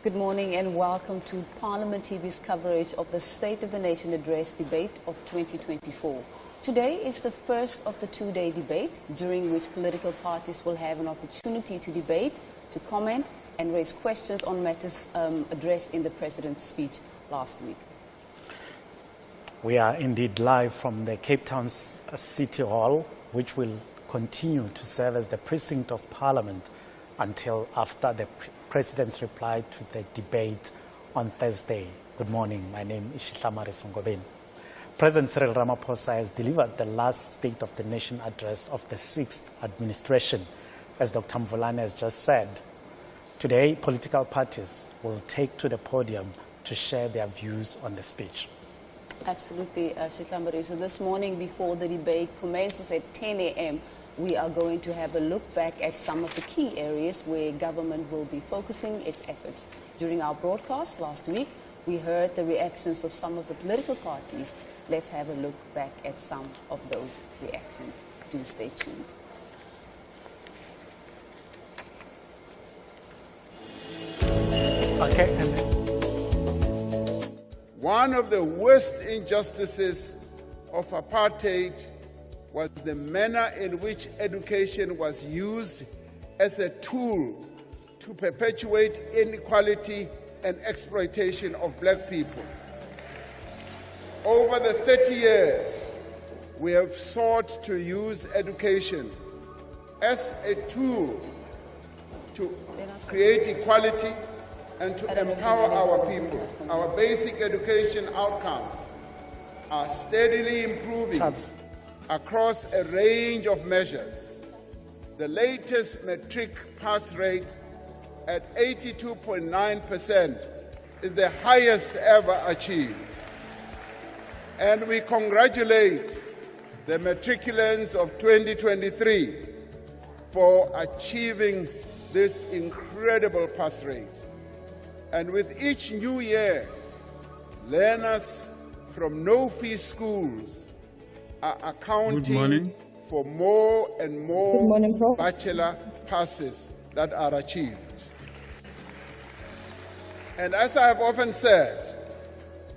Good morning and welcome to Parliament TV's coverage of the State of the Nation Address debate of 2024. Today is the first of the two-day debate, during which political parties will have an opportunity to debate, to comment and raise questions on matters addressed in the President's speech last week. We are indeed live from the Cape Town City Hall, which will continue to serve as the precinct of Parliament until after the President's reply to the debate on Thursday. Good morning. My name is Shihlamari Songobeni. President Cyril Ramaphosa has delivered the last State of the Nation address of the 6th administration, as Dr. Mvulane has just said. Today, political parties will take to the podium to share their views on the speech. Absolutely, Shihlamari. So this morning, before the debate commences at 10 a.m., we are going to have a look back at some of the key areas where government will be focusing its efforts. During our broadcast last week, we heard the reactions of some of the political parties. Let's have a look back at some of those reactions. Do stay tuned. Okay. One of the worst injustices of apartheid was the manner in which education was used as a tool to perpetuate inequality and exploitation of black people. Over the 30 years, we have sought to use education as a tool to create equality and to empower our people. Our basic education outcomes are steadily improving across a range of measures. The latest matric pass rate at 82.9% is the highest ever achieved. And we congratulate the matriculants of 2023 for achieving this incredible pass rate. And with each new year, learners from no-fee schools are accounting for more and more bachelor passes that are achieved. And as I have often said,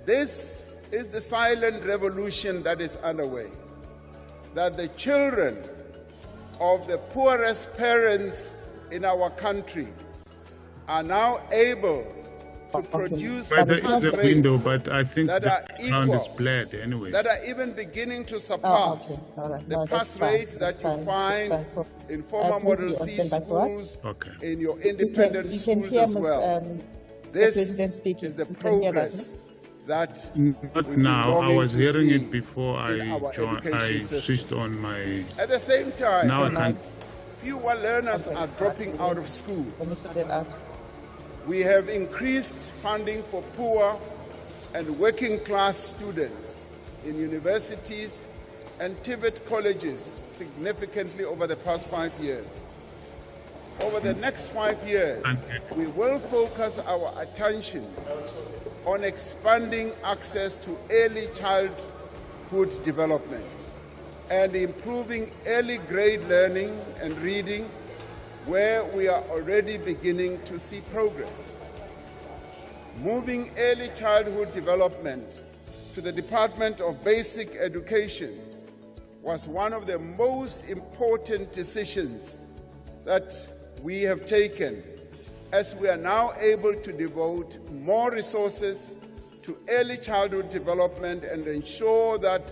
this is the silent revolution that is underway, that the children of the poorest parents in our country are now able to produce pass rates but I think that are equal, blurred anyway. that are even beginning to surpass the pass rates that you find in former Model C schools, in your independent schools as well. This is the progress that not we now. I was hearing see it before I switched on my. At the same time, Now I can't. fewer learners are dropping out of school. We have increased funding for poor and working class students in universities and TVET colleges significantly over the past 5 years. Over the next 5 years, we will focus our attention on expanding access to early childhood development and improving early grade learning and reading, where we are already beginning to see progress. Moving early childhood development to the Department of Basic Education was one of the most important decisions that we have taken, as we are now able to devote more resources to early childhood development and ensure that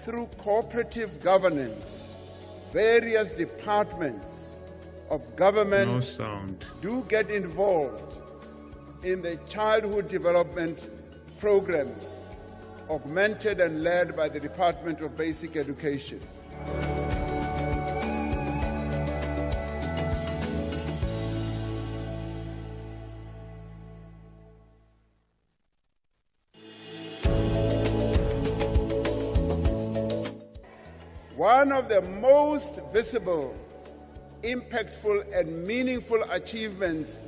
through cooperative governance, various departments of government do get involved in the childhood development programs, augmented and led by the Department of Basic Education. One of the most visible, impactful and meaningful achievements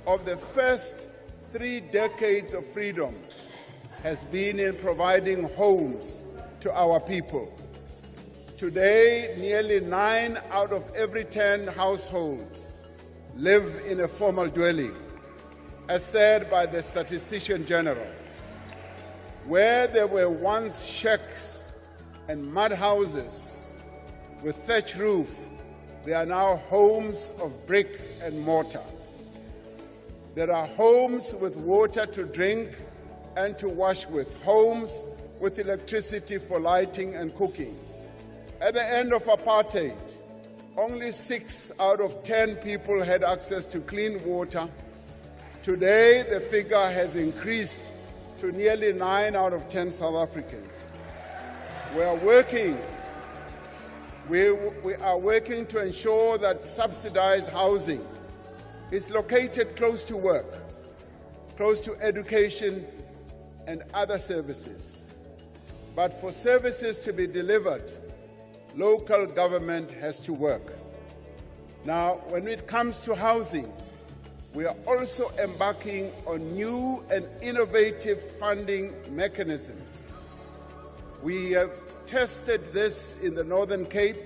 of the first 3 decades of freedom has been in providing homes to our people. Today, nearly 9 out of every 10 households live in a formal dwelling. as said by the Statistician General. Where there were once shacks and mud houses with thatch roof, there are now homes of brick and mortar. There are homes with water to drink and to wash with, homes with electricity for lighting and cooking. At the end of apartheid, only 6 out of 10 people had access to clean water. Today, the figure has increased to nearly 9 out of 10 South Africans. We are working to ensure that subsidized housing is located close to work, close to education and other services. But for services to be delivered, local government has to work. Now, when it comes to housing, we are also embarking on new and innovative funding mechanisms. We have tested this in the Northern Cape,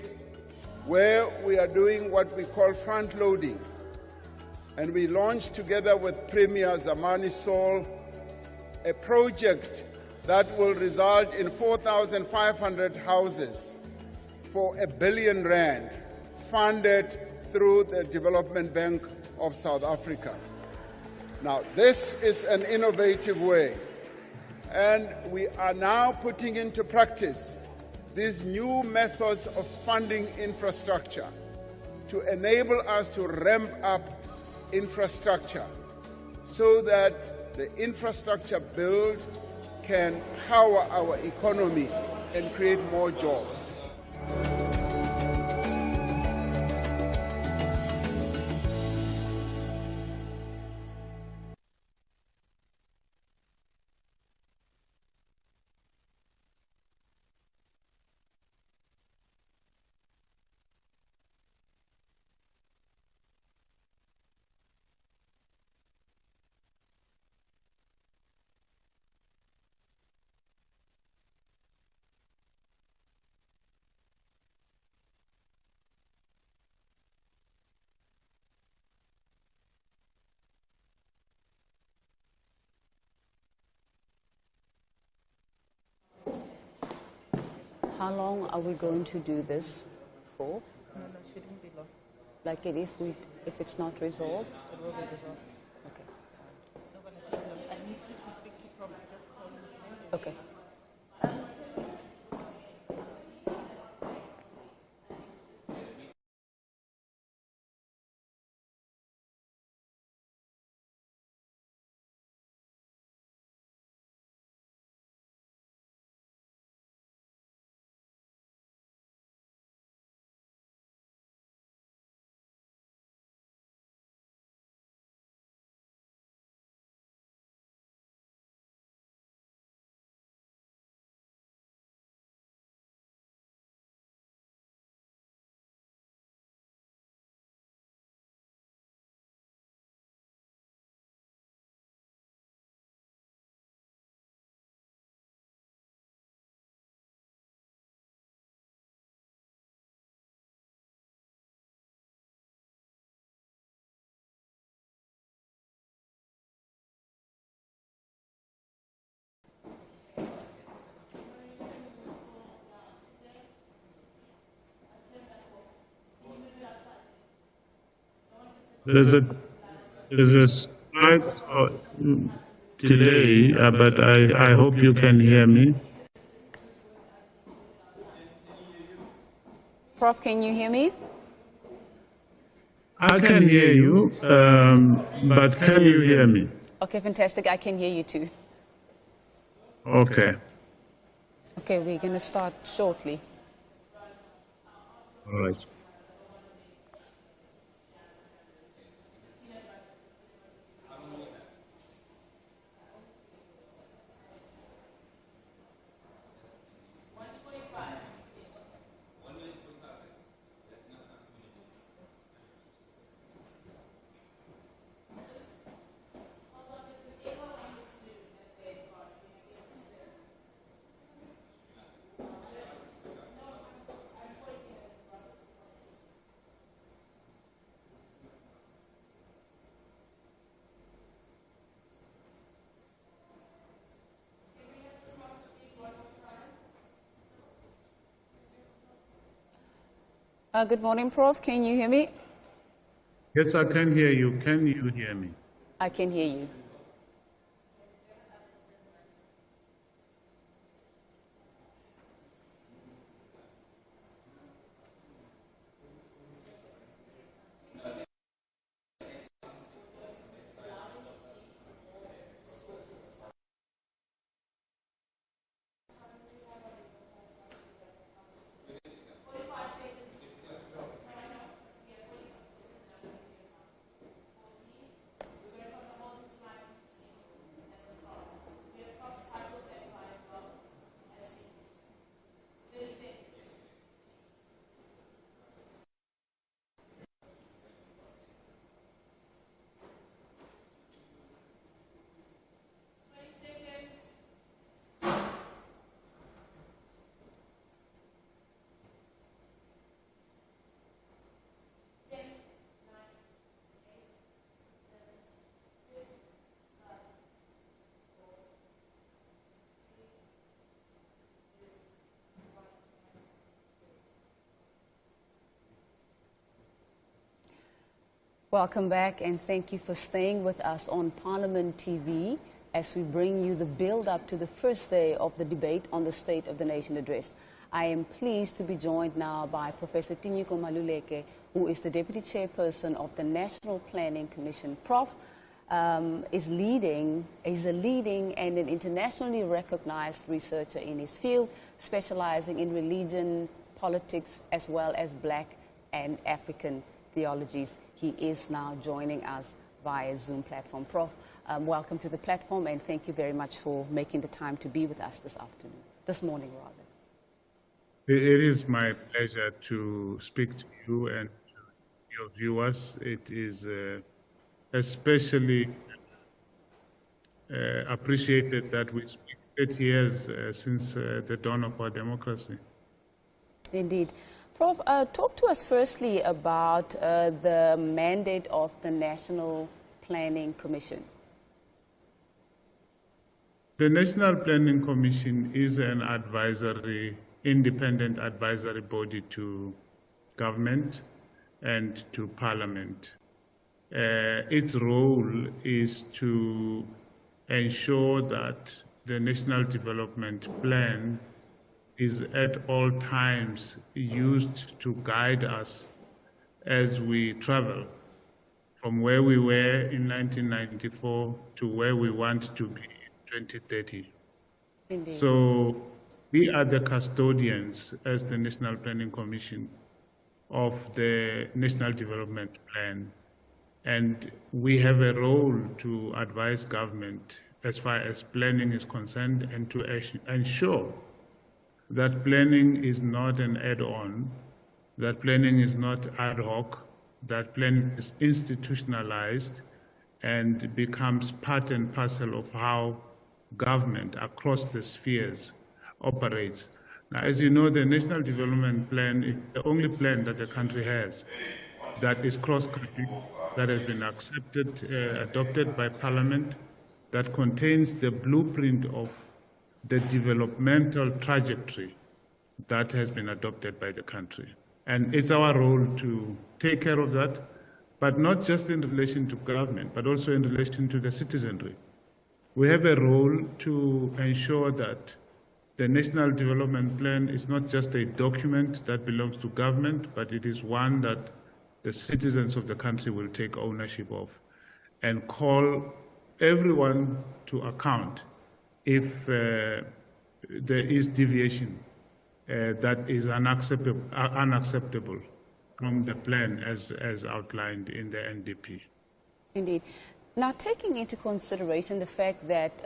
where we are doing what we call front-loading. And we launched together with Premier Zamani Sol a project that will result in 4,500 houses for R1 billion funded through the Development Bank of South Africa. Now, this is an innovative way, and we are now putting into practice these new methods of funding infrastructure to enable us to ramp up infrastructure so that the infrastructure build can power our economy and create more jobs. How long are we going to do this for? No, shouldn't be long. Like if it's not resolved? It will be resolved. Okay. It's not going to take long. I need you to speak to Prof. Just call his name. Okay. There's a slight delay, but I hope you can hear me. Prof, can you hear me? I can hear you, but can you hear me? Okay, fantastic. I can hear you too. Okay. Okay, we're going to start shortly. All right. Good morning, Prof. Can you hear me? Yes, I can hear you. Can you hear me? I can hear you. Welcome back, and thank you for staying with us on Parliament TV as we bring you the build-up to the first day of the debate on the State of the Nation address. I am pleased to be joined now by Professor Tinyiko Maluleke, who is the Deputy Chairperson of the National Planning Commission. Prof is a leading and an internationally recognized researcher in his field, specializing in religion, politics, as well as Black and African theologies. He is now joining us via Zoom platform. Prof, welcome to the platform, and thank you very much for making the time to be with us this morning rather. It is my pleasure to speak to you and to your viewers. It is especially appreciated that we speak 8 years since the dawn of our democracy. Indeed. Prof, talk to us firstly about the mandate of the National Planning Commission. The National Planning Commission is an independent advisory body to government and to Parliament. Its role is to ensure that the National Development Plan is at all times used to guide us as we travel from where we were in 1994 to where we want to be in 2030. Indeed. So we are the custodians as the National Planning Commission of the National Development Plan, and we have a role to advise government as far as planning is concerned and to ensure that planning is not an add-on, that planning is not ad hoc, that planning is institutionalized and becomes part and parcel of how government across the spheres operates. Now, as you know, the National Development Plan is the only plan that the country has that is cross-cutting, that has been adopted by Parliament, that contains the blueprint of the developmental trajectory that has been adopted by the country. And it's our role to take care of that, but not just in relation to government, but also in relation to the citizenry. We have a role to ensure that the National Development Plan is not just a document that belongs to government, but it is one that the citizens of the country will take ownership of and call everyone to account if there is deviation that is unacceptable from the plan as outlined in the NDP. Indeed. Now, taking into consideration the fact that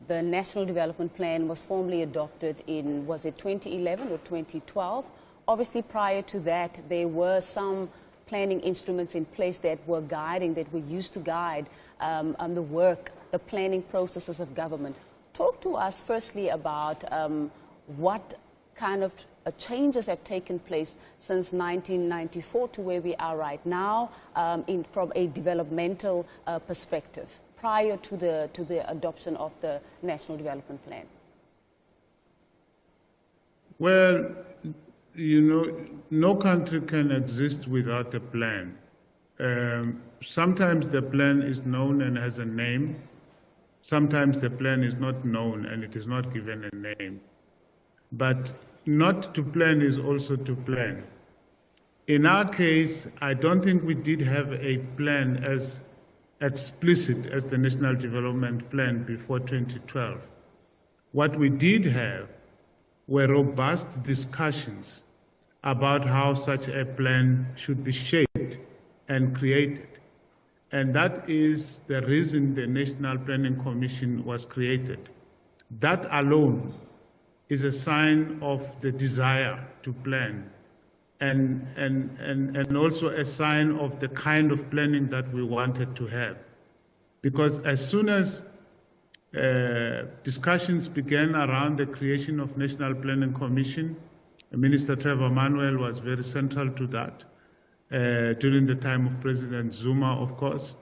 the National Development Plan was formally adopted in, was it 2011 or 2012? Obviously, prior to that, there were some planning instruments in place that were used to guide the work, the planning processes of government. Talk to us firstly about what kind of changes have taken place since 1994 to where we are right now from a developmental perspective prior to the adoption of the National Development Plan. Well, you know, no country can exist without a plan. Sometimes the plan is known and has a name. Sometimes the plan is not known and it is not given a name. But not to plan is also to plan. In our case, I don't think we did have a plan as explicit as the National Development Plan before 2012. What we did have were robust discussions about how such a plan should be shaped and created. And that is the reason the National Planning Commission was created. That alone is a sign of the desire to plan and also a sign of the kind of planning that we wanted to have. Because as soon as discussions began around the creation of National Planning Commission, Minister Trevor Manuel was very central to that during the time of President Zuma, of course.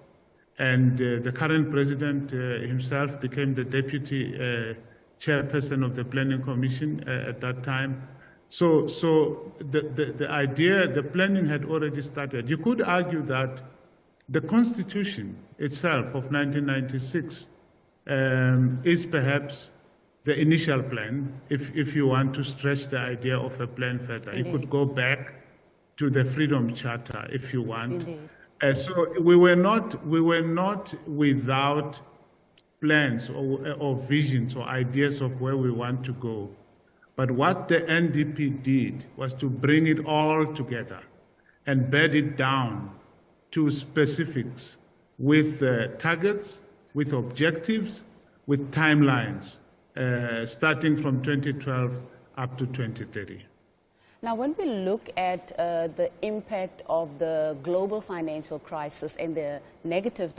And the current president himself became the deputy chairperson of the Planning Commission at that time. So the idea, the planning had already started. You could argue that the Constitution itself of 1996 is perhaps the initial plan, if you want to stretch the idea of a plan further. Indeed. You could go back to the Freedom Charter if you want. So we were not without plans or visions or ideas of where we want to go. But what the NDP did was to bring it all together and bed it down to specifics with targets, with objectives, with timelines, starting from 2012 up to 2030. Now, when we look at the impact of the global financial crisis and the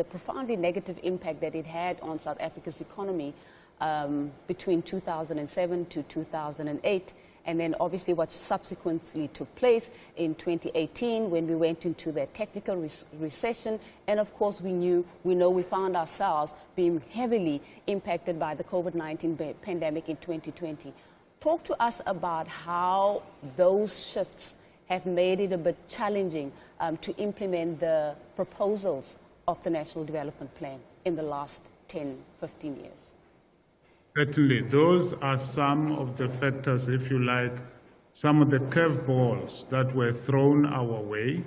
profoundly negative impact that it had on South Africa's economy between 2007 to 2008, and then obviously what subsequently took place in 2018 when we went into the technical recession, and of course we found ourselves being heavily impacted by the COVID-19 pandemic in 2020. Talk to us about how those shifts have made it a bit challenging to implement the proposals of the National Development Plan in the last 10, 15 years. Certainly, those are some of the factors, if you like, some of the curveballs that were thrown our way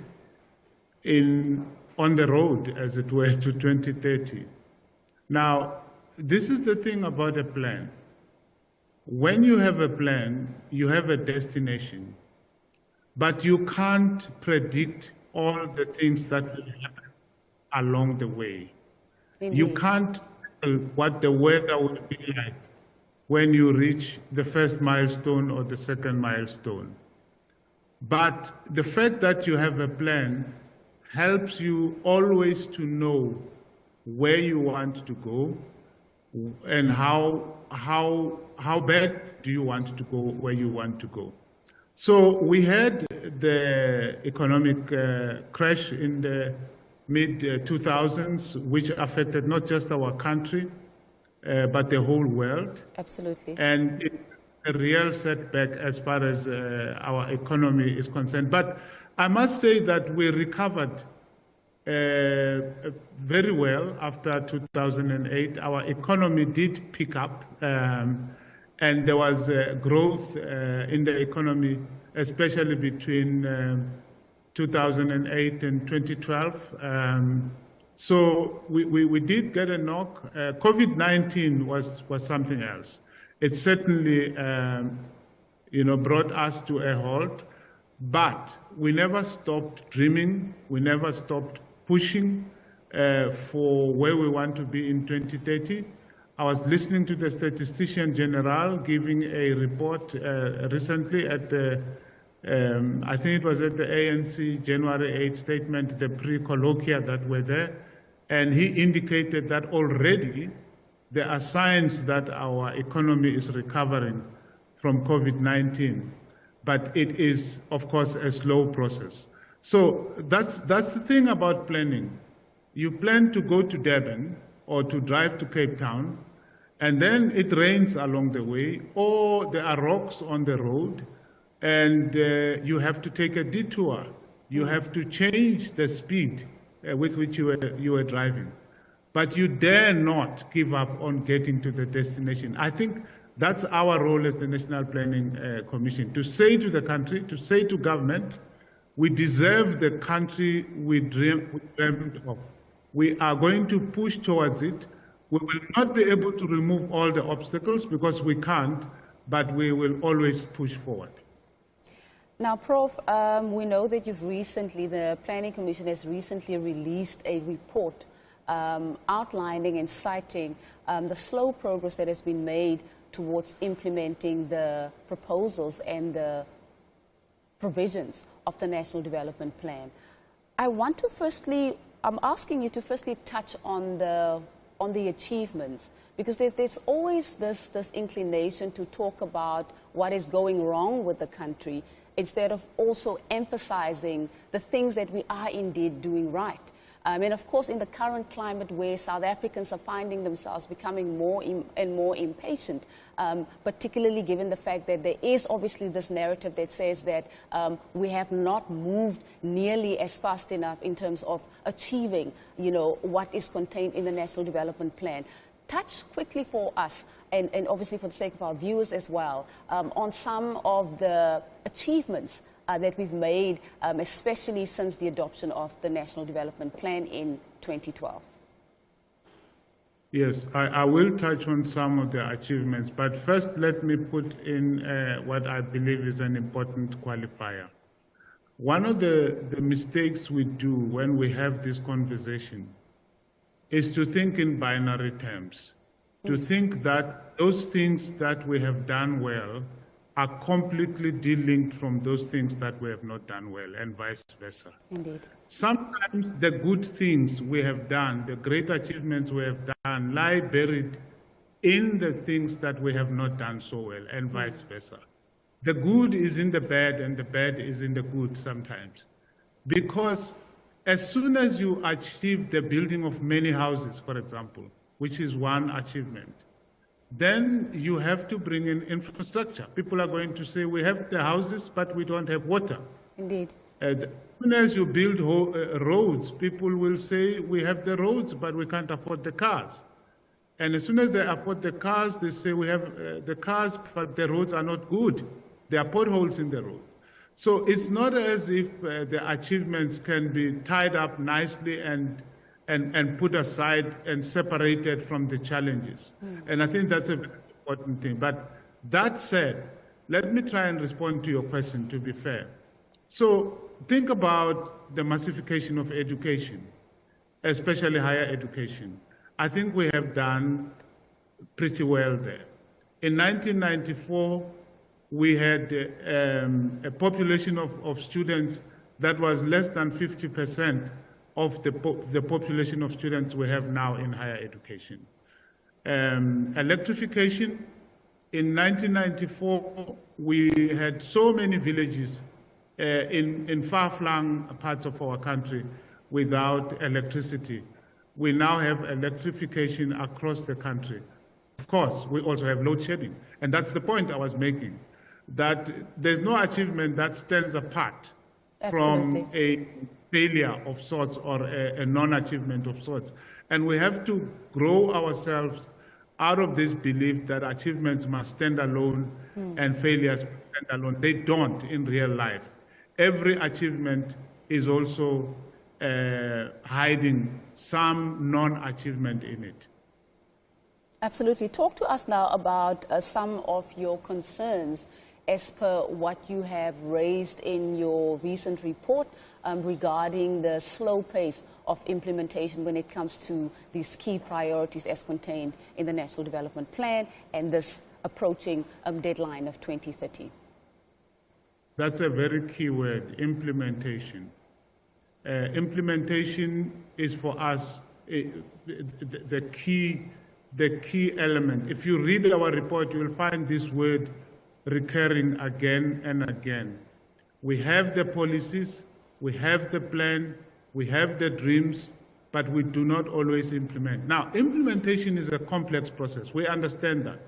on the road, as it were, to 2030. Now, this is the thing about a plan. When you have a plan, you have a destination, but you can't predict all the things that will happen along the way. Indeed. You can't tell what the weather will be like when you reach the first milestone or the second milestone. But the fact that you have a plan helps you always to know where you want to go and how bad do you want to go where you want to go. So we had the economic crash in the mid-2000s, which affected not just our country, but the whole world. Absolutely. And it's a real setback as far as our economy is concerned. But I must say that we recovered very well after 2008. Our economy did pick up, and there was growth in the economy, especially between 2008 and 2012. So we did get a knock. COVID-19 was something else. It certainly brought us to a halt, but we never stopped dreaming. We never stopped pushing for where we want to be in 2030. I was listening to the Statistician General giving a report recently at the, I think it was at the ANC January 8 statement, the pre-colloquia that were there, and he indicated that already there are signs that our economy is recovering from COVID-19, but it is, of course, a slow process. So that's the thing about planning. You plan to go to Durban or to drive to Cape Town, and then it rains along the way, or there are rocks on the road, and you have to take a detour. You have to change the speed with which you were driving. But you dare not give up on getting to the destination. I think that's our role as the National Planning Commission, to say to the country, to say to government, we deserve the country we dreamt of. We are going to push towards it. We will not be able to remove all the obstacles because we can't, but we will always push forward. Now, Prof, we know that the Planning Commission has recently released a report outlining and citing the slow progress that has been made towards implementing the proposals and the provisions of the National Development Plan. I'm asking you to firstly touch on the achievements, because there's always this inclination to talk about what is going wrong with the country instead of also emphasizing the things that we are indeed doing right. And of course, in the current climate where South Africans are finding themselves becoming more and more impatient, particularly given the fact that there is obviously this narrative that says that we have not moved nearly as fast enough in terms of achieving, what is contained in the National Development Plan. Touch quickly for us, and obviously for the sake of our viewers as well, on some of the achievements that we've made, especially since the adoption of the National Development Plan in 2012. Yes, I will touch on some of the achievements, but first let me put in what I believe is an important qualifier. One of the mistakes we do when we have this conversation is to think in binary terms, to think that those things that we have done well are completely de-linked from those things that we have not done well, and vice versa. Indeed. Sometimes the good things we have done, the great achievements we have done, lie buried in the things that we have not done so well, and vice versa. The good is in the bad, and the bad is in the good sometimes. Because as soon as you achieve the building of many houses, for example, which is one achievement, then you have to bring in infrastructure. People are going to say, we have the houses, but we don't have water. Indeed. As soon as you build roads, people will say, we have the roads, but we can't afford the cars. And as soon as they afford the cars, they say, we have the cars, but the roads are not good. There are potholes in the road. So it's not as if the achievements can be tied up nicely and put aside and separated from the challenges. And I think that's a very important thing. But that said, let me try and respond to your question, to be fair. So think about the massification of education, especially higher education. I think we have done pretty well there. In 1994, we had a population of students that was less than 50% of the population of students we have now in higher education. Electrification, in 1994, we had so many villages in far-flung parts of our country without electricity. We now have electrification across the country. Of course, we also have load shedding. And that's the point I was making, that there's no achievement that stands apart from a failure of sorts or a non-achievement of sorts. And we have to grow ourselves out of this belief that achievements must stand alone and failures stand alone. They don't in real life. Every achievement is also hiding some non-achievement in it. Absolutely. Talk to us now about some of your concerns as per what you have raised in your recent report regarding the slow pace of implementation when it comes to these key priorities as contained in the National Development Plan and this approaching deadline of 2030. That's a very key word, implementation. Implementation is for us the key element. If you read our report, you will find this word recurring again and again. We have the policies, we have the plan, we have the dreams, but we do not always implement. Now, implementation is a complex process. We understand that.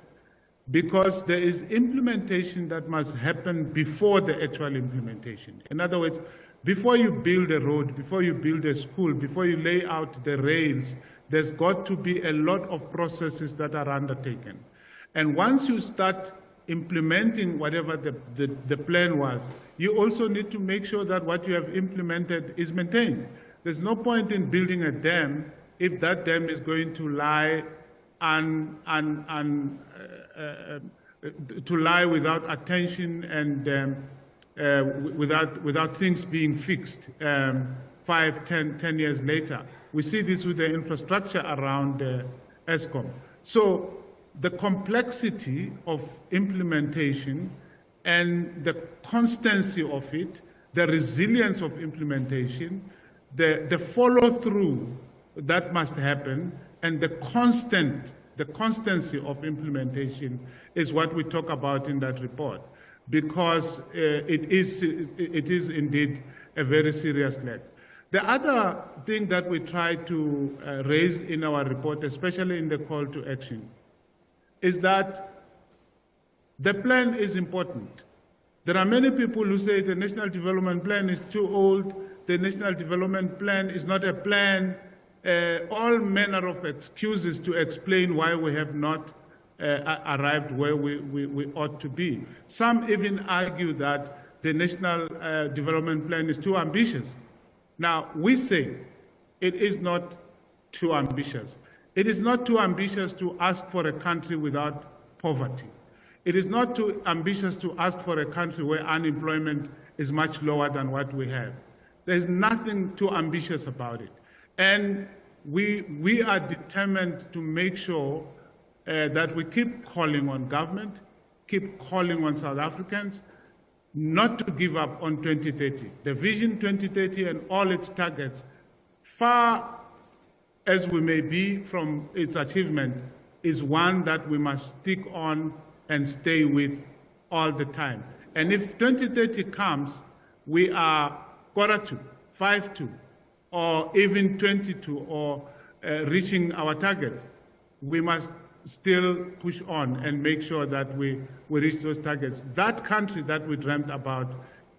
because there is implementation that must happen before the actual implementation. In other words, before you build a road, before you build a school, before you lay out the rails, there's got to be a lot of processes that are undertaken. And once you start implementing whatever the plan was, you also need to make sure that what you have implemented is maintained. There's no point in building a dam if that dam is going to lie to lie without attention and without things being fixed 5, 10 years later. We see this with the infrastructure around ESCOM. So the complexity of implementation and the constancy of it, the resilience of implementation, the follow-through that must happen, and the constancy of implementation is what we talk about in that report, because it is indeed a very serious leg. The other thing that we try to raise in our report, especially in the call to action, is that the plan is important. There are many people who say the National Development Plan is too old, the National Development Plan is not a plan, all manner of excuses to explain why we have not arrived where we ought to be. Some even argue that the National Development Plan is too ambitious. Now, we say it is not too ambitious. It is not too ambitious to ask for a country without poverty. It is not too ambitious to ask for a country where unemployment is much lower than what we have. There's nothing too ambitious about it. And we are determined to make sure that we keep calling on government, keep calling on South Africans, not to give up on 2030. The Vision 2030 and all its targets, far as we may be from its achievement, is one that we must stick on and stay with all the time. And if 2030 comes, we are 4-2, 5-2, or even 22, or reaching our targets, we must still push on and make sure that we reach those targets. That country that we dreamt about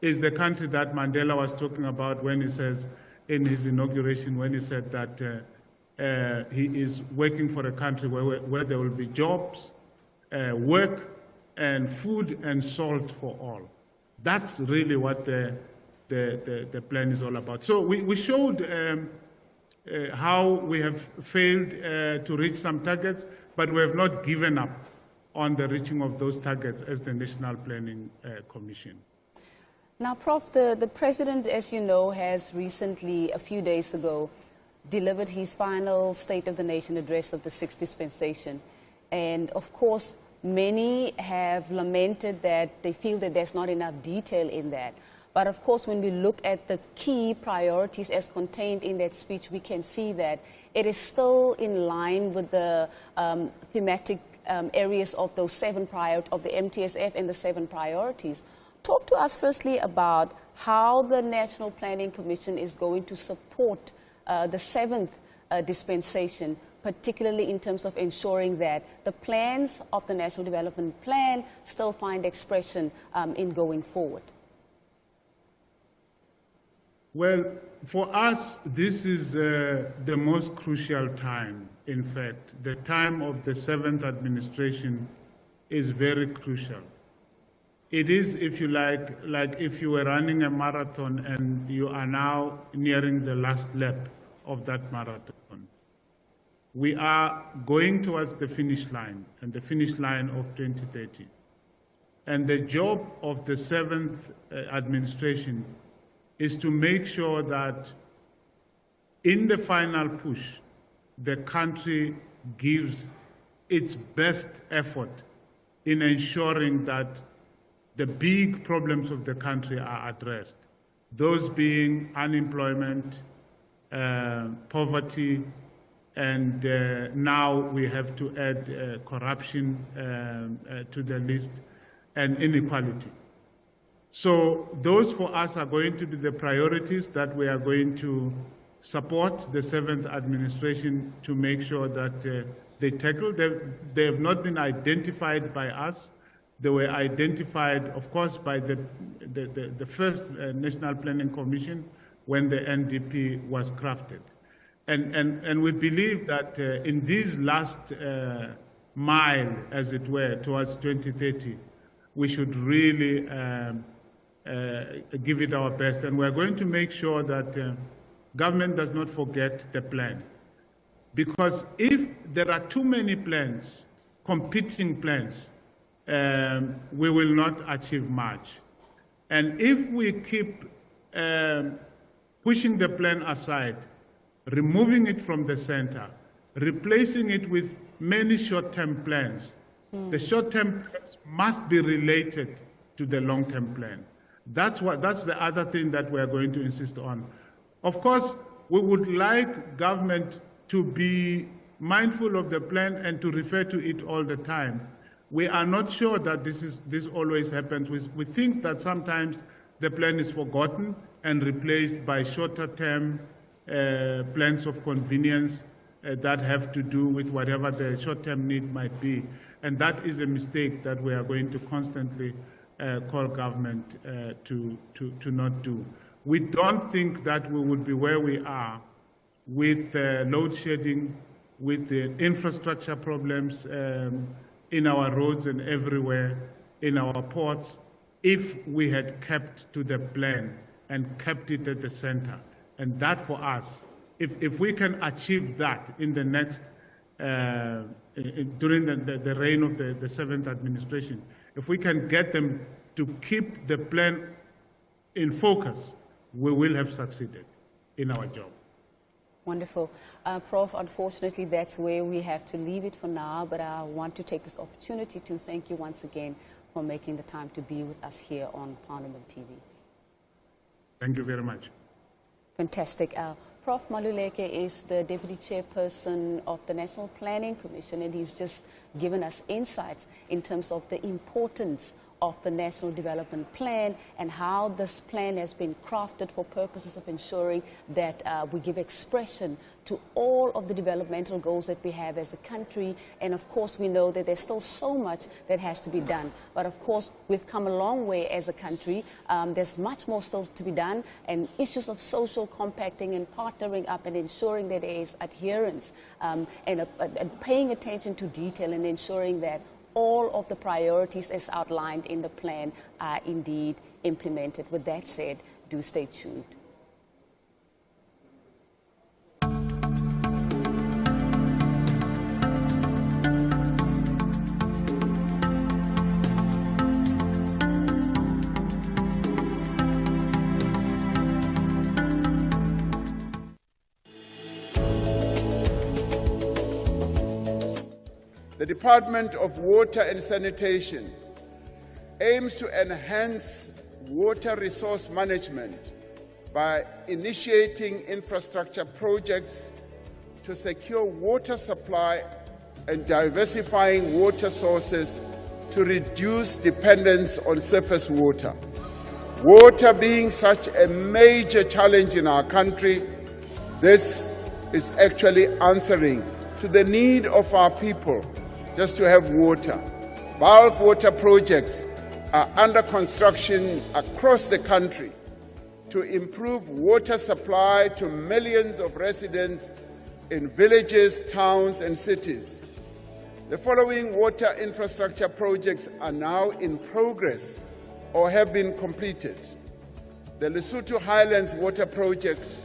is the country that Mandela was talking about when he says, in his inauguration, when he said that he is working for a country where there will be jobs, work, and food and salt for all. That's really what the plan is all about. So we showed how we have failed to reach some targets, but we have not given up on the reaching of those targets as the National Planning Commission. Now, Prof, the President, as you know, has recently, a few days ago, delivered his final State of the Nation address of the 6th dispensation. And of course, many have lamented that they feel that there's not enough detail in that. But of course, when we look at the key priorities as contained in that speech, we can see that it is still in line with the thematic areas of those 7 priorities, of the MTSF and the 7 priorities. Talk to us firstly about how the National Planning Commission is going to support the 7th dispensation, particularly in terms of ensuring that the plans of the National Development Plan still find expression in going forward. Well, for us, this is the most crucial time. In fact, the time of the 7th administration is very crucial. It is, if you like if you were running a marathon and you are now nearing the last lap of that marathon. We are going towards the finish line, and the finish line of 2030. And the job of the 7th administration is to make sure that in the final push, the country gives its best effort in ensuring that the big problems of the country are addressed, those being unemployment, poverty, and now we have to add corruption to the list, and inequality. So those for us are going to be the priorities that we are going to support the 7th administration to make sure that they tackle. They have not been identified by us. They were identified, of course, by the first National Planning Commission when the NDP was crafted. And we believe that in these last mile, as it were, towards 2030, we should really give it our best. And we're going to make sure that government does not forget the plan. Because if there are too many plans, competing plans, we will not achieve much. And if we keep pushing the plan aside, removing it from the center, replacing it with many short-term plans, the short-term plans must be related to the long-term plan. That's the other thing that we are going to insist on. Of course, we would like government to be mindful of the plan and to refer to it all the time. We are not sure that this always happens. We think that sometimes the plan is forgotten and replaced by shorter-term plans of convenience that have to do with whatever the short-term need might be. And that is a mistake that we are going to constantly call government to not do. We don't think that we would be where we are with load shedding, with the infrastructure problems in our roads and everywhere, in our ports, if we had kept to the plan and kept it at the center. And that for us, if we can achieve that in the next, during the reign of the 7th administration, if we can get them to keep the plan in focus, we will have succeeded in our job. Wonderful. Prof, unfortunately, that's where we have to leave it for now, but I want to take this opportunity to thank you once again for making the time to be with us here on Parliament TV. Thank you very much. Fantastic. Prof Maluleke is the Deputy Chairperson of the National Planning Commission, and he's just given us insights in terms of the importance of the National Development Plan and how this plan has been crafted for purposes of ensuring that we give expression to all of the developmental goals that we have as a country. And of course, we know that there's still so much that has to be done. But of course, we've come a long way as a country. There's much more still to be done, and issues of social compacting and partnering up and ensuring that there is adherence and paying attention to detail and ensuring that all of the priorities as outlined in the plan are indeed implemented. With that said, do stay tuned. The Department of Water and Sanitation aims to enhance water resource management by initiating infrastructure projects to secure water supply and diversifying water sources to reduce dependence on surface water. Water being such a major challenge in our country, this is actually answering to the need of our people just to have water. Bulk water projects are under construction across the country to improve water supply to millions of residents in villages, towns, and cities. The following water infrastructure projects are now in progress or have been completed. The Lesotho Highlands Water Project,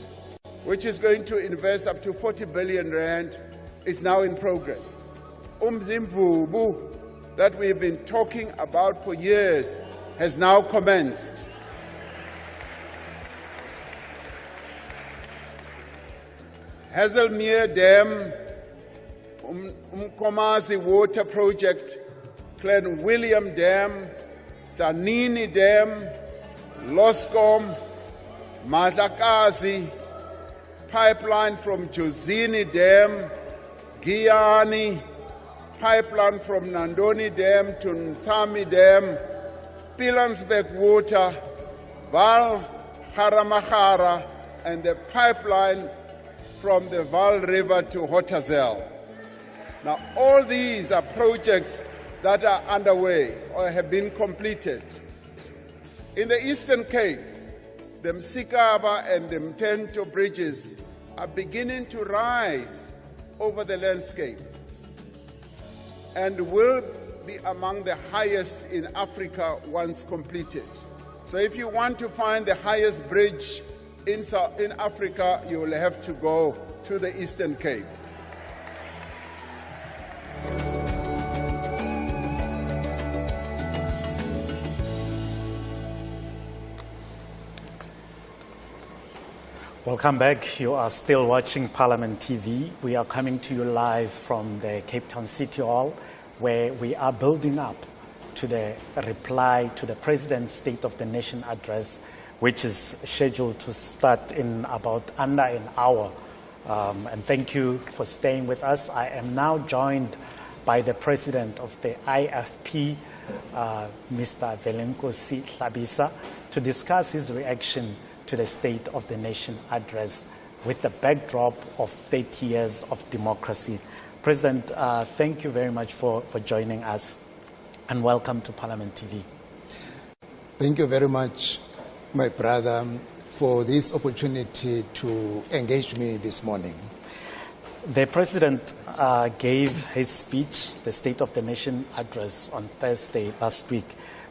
which is going to invest up to 40 billion rand, is now in progress. Umzimvubu, that we've been talking about for years, has now commenced. Hazelmere Dam, Umkomazi Water Project, Clan William Dam, Zanini Dam, Loscom, Madakazi, pipeline from Jozini Dam, Giyani, pipeline from Nandoni Dam to Nsami Dam, Pilansbeck Water, Val Haramahara, and the pipeline from the Val River to Hotazel. Now, all these are projects that are underway or have been completed. In the Eastern Cape, the Msikaba and the Mtento bridges are beginning to rise over the landscape and will be among the highest in Africa once completed. So if you want to find the highest bridge in Africa, you will have to go to the Eastern Cape. Welcome back. You are still watching Parliament TV. We are coming to you live from the Cape Town City Hall, where we are building up to the reply to the President's State of the Nation address, which is scheduled to start in about under an hour. And thank you for staying with us. I am now joined by the President of the IFP, Mr. Velenkosi Hlabisa, to discuss his reaction to the State of the Nation address with the backdrop of 30 years of democracy. President, thank you very much for joining us, and welcome to Parliament TV. Thank you very much, my brother, for this opportunity to engage me this morning. The President gave his speech, the State of the Nation address, on Thursday last week.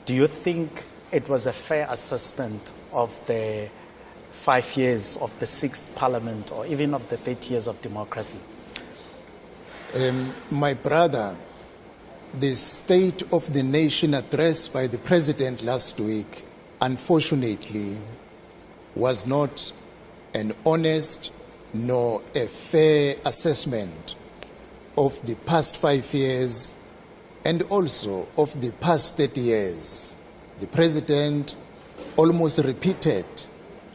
Do you think it was a fair assessment of the 5 years of the 6th Parliament, or even of the 30 years of democracy? My brother, the State of the Nation address by the President last week, unfortunately, was not an honest nor a fair assessment of the past 5 years and also of the past 30 years. The President almost repeated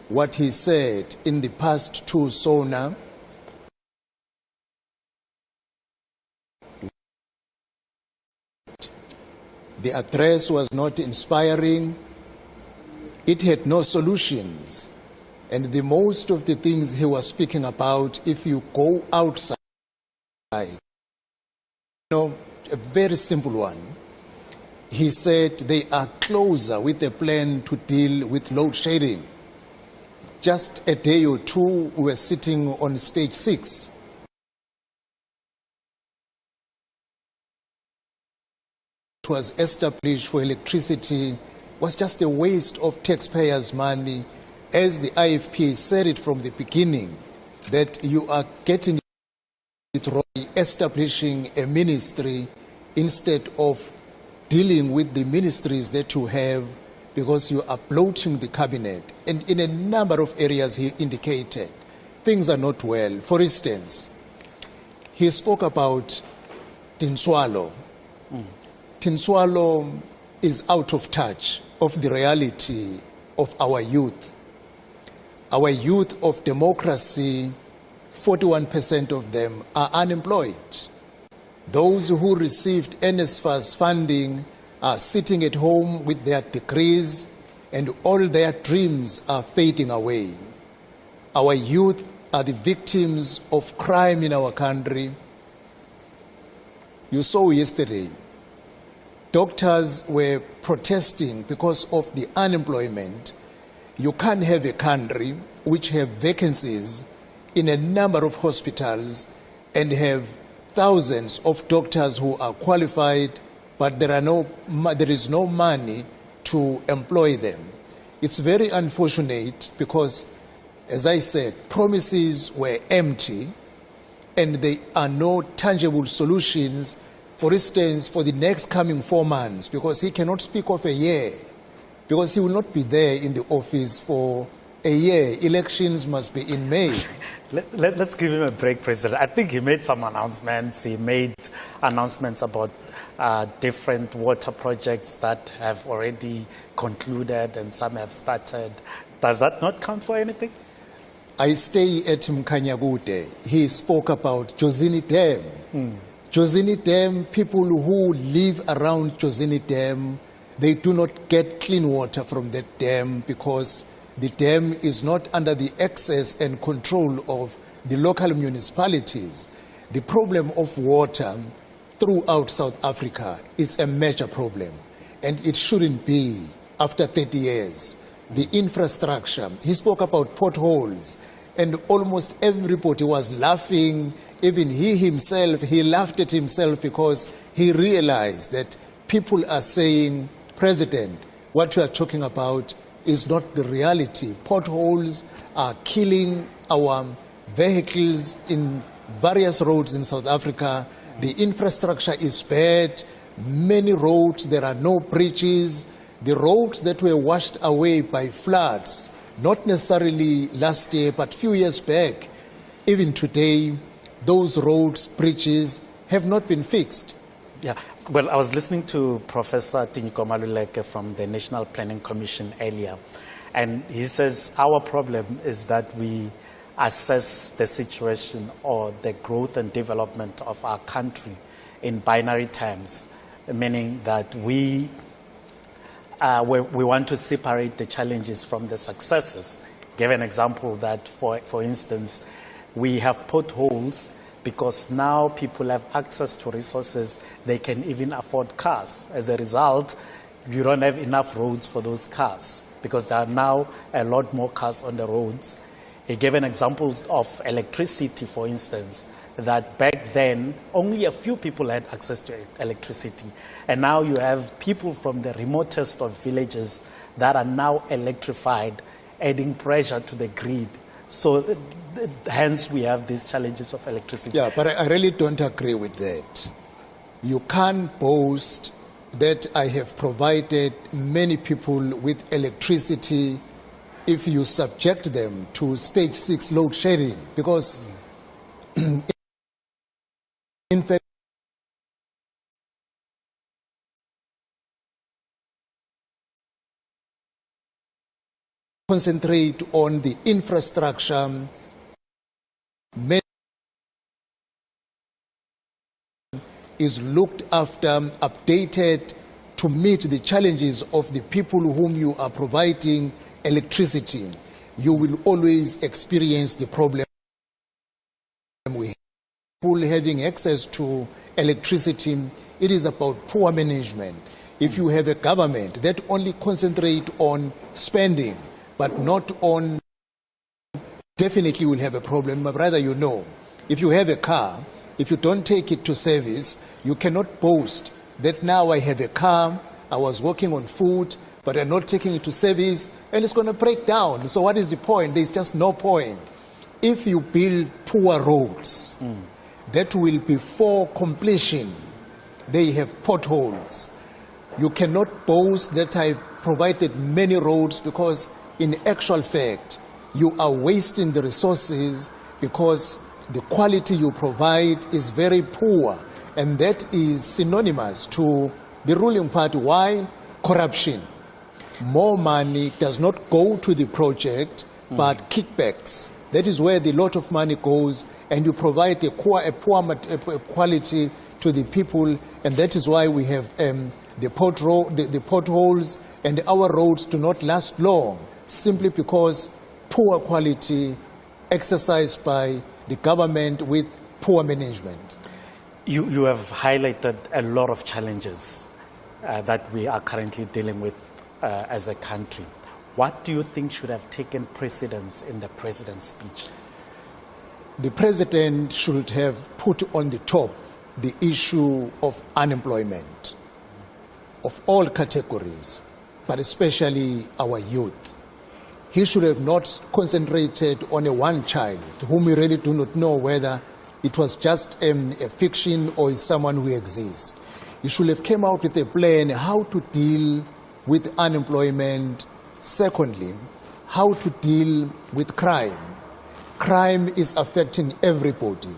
what he said in the past two SONA. The address was not inspiring. It had no solutions. And the most of the things he was speaking about, if you go outside, a very simple one. He said they are closer with a plan to deal with load shedding. Just a day or two, we were sitting on stage 6. It was established for electricity, was just a waste of taxpayers' money. As the IFP said it from the beginning, that you are getting it wrong, establishing a ministry instead of dealing with the ministries that you have, because you are bloating the cabinet. And in a number of areas he indicated, things are not well. For instance, he spoke about Tinswalo. Tinswalo is out of touch of the reality of our youth. Our youth of democracy, 41% of them are unemployed. Those who received NSFAS funding are sitting at home with their degrees, and all their dreams are fading away. Our youth are the victims of crime in our country. You saw yesterday, doctors were protesting because of the unemployment. You can't have a country which have vacancies in a number of hospitals and have thousands of doctors who are qualified, but there is no money to employ them. It's very unfortunate because, as I said, promises were empty and there are no tangible solutions, for instance, for the next coming 4 months, because he cannot speak of a year, because he will not be there in the office for a year. Elections must be in May. Let's give him a break, President. I think he made some announcements. He made announcements about different water projects that have already concluded and some have started. Does that not count for anything? I stay at Mkhanyakude. He spoke about Jozini Dam. Jozini Dam, people who live around Jozini Dam, they do not get clean water from that dam because the dam is not under the access and control of the local municipalities. The problem of water throughout South Africa is a major problem, and it shouldn't be after 30 years. The infrastructure, he spoke about potholes, and almost everybody was laughing. Even he himself, he laughed at himself because he realized that people are saying, President, what you are talking about is not the reality. Potholes are killing our vehicles in various roads in South Africa. The infrastructure is bad. Many roads, there are no bridges. The roads that were washed away by floods, not necessarily last year, but few years back, even today, those roads, bridges have not been fixed. Yeah, well, I was listening to Professor Tinyiko Maluleke from the National Planning Commission earlier, and he says our problem is that we assess the situation or the growth and development of our country in binary terms, meaning that we want to separate the challenges from the successes. Give an example that, for instance, we have potholes because now people have access to resources, they can even afford cars. As a result, you don't have enough roads for those cars because there are now a lot more cars on the roads. He gave an example of electricity, for instance, that back then only a few people had access to electricity. And now you have people from the remotest of villages that are now electrified, adding pressure to the grid. So hence we have these challenges of electricity. Yeah, but I really don't agree with that. You can't boast that I have provided many people with electricity if you subject them to stage 6 load shedding, because in fact, concentrate on the infrastructure, is looked after, updated to meet the challenges of the people whom you are providing electricity. You will always experience the problem we have. People having access to electricity, it is about poor management. If you have a government that only concentrate on spending, but not on, definitely will have a problem. My brother, you know, if you have a car, if you don't take it to service, you cannot boast that now I have a car, I was working on food, but I'm not taking it to service, and it's going to break down. So what is the point? There's just no point. If you build poor roads, that will before completion, they have potholes. You cannot boast that I've provided many roads, because in actual fact, you are wasting the resources because the quality you provide is very poor. And that is synonymous to the ruling party. Why? Corruption. More money does not go to the project, but kickbacks. That is where the lot of money goes, and you provide a poor quality to the people, and that is why we have the potholes, and our roads do not last long, simply because poor quality exercised by the government with poor management. You have highlighted a lot of challenges that we are currently dealing with as a country. What do you think should have taken precedence in the president's speech? The president should have put on the top the issue of unemployment of all categories, but especially our youth. He should have not concentrated on a one child whom we really do not know whether it was just a fiction or is someone who exists. He should have come out with a plan how to deal with unemployment. Secondly, how to deal with crime. Crime is affecting everybody.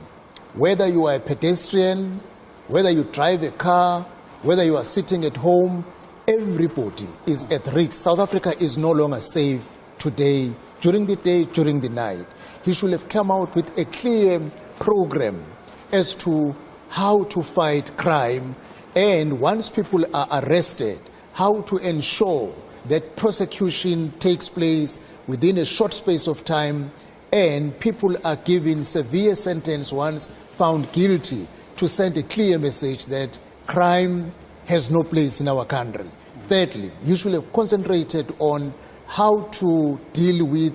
Whether you are a pedestrian, whether you drive a car, whether you are sitting at home, everybody is at risk. South Africa is no longer safe today, during the day, during the night. He should have come out with a clear program as to how to fight crime, and once people are arrested, how to ensure that prosecution takes place within a short space of time and people are given severe sentence once found guilty, to send a clear message that crime has no place in our country. Thirdly, you should have concentrated on how to deal with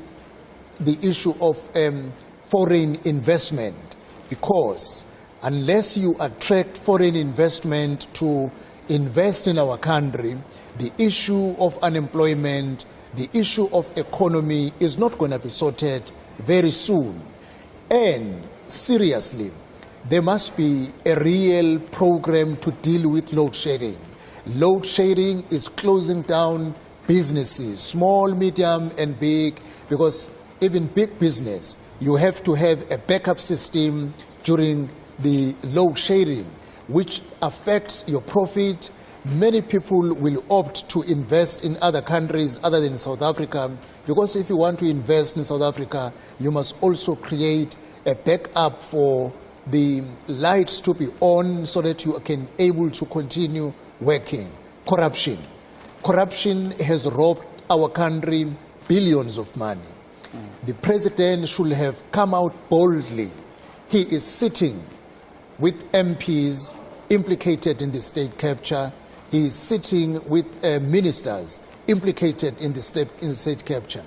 the issue of foreign investment, because unless you attract foreign investment to invest in our country, the issue of unemployment, the issue of economy is not going to be sorted very soon. And seriously, there must be a real program to deal with load shedding. Load shedding is closing down businesses, small, medium, and big, because even big business, you have to have a backup system during the load shedding, which affects your profit. Many people will opt to invest in other countries other than South Africa, because if you want to invest in South Africa, you must also create a backup for the lights to be on so that you can able to continue working. Corruption. Corruption has robbed our country billions of money. The president should have come out boldly. He is sitting with MPs implicated in the state capture. He is sitting with ministers implicated in the state capture.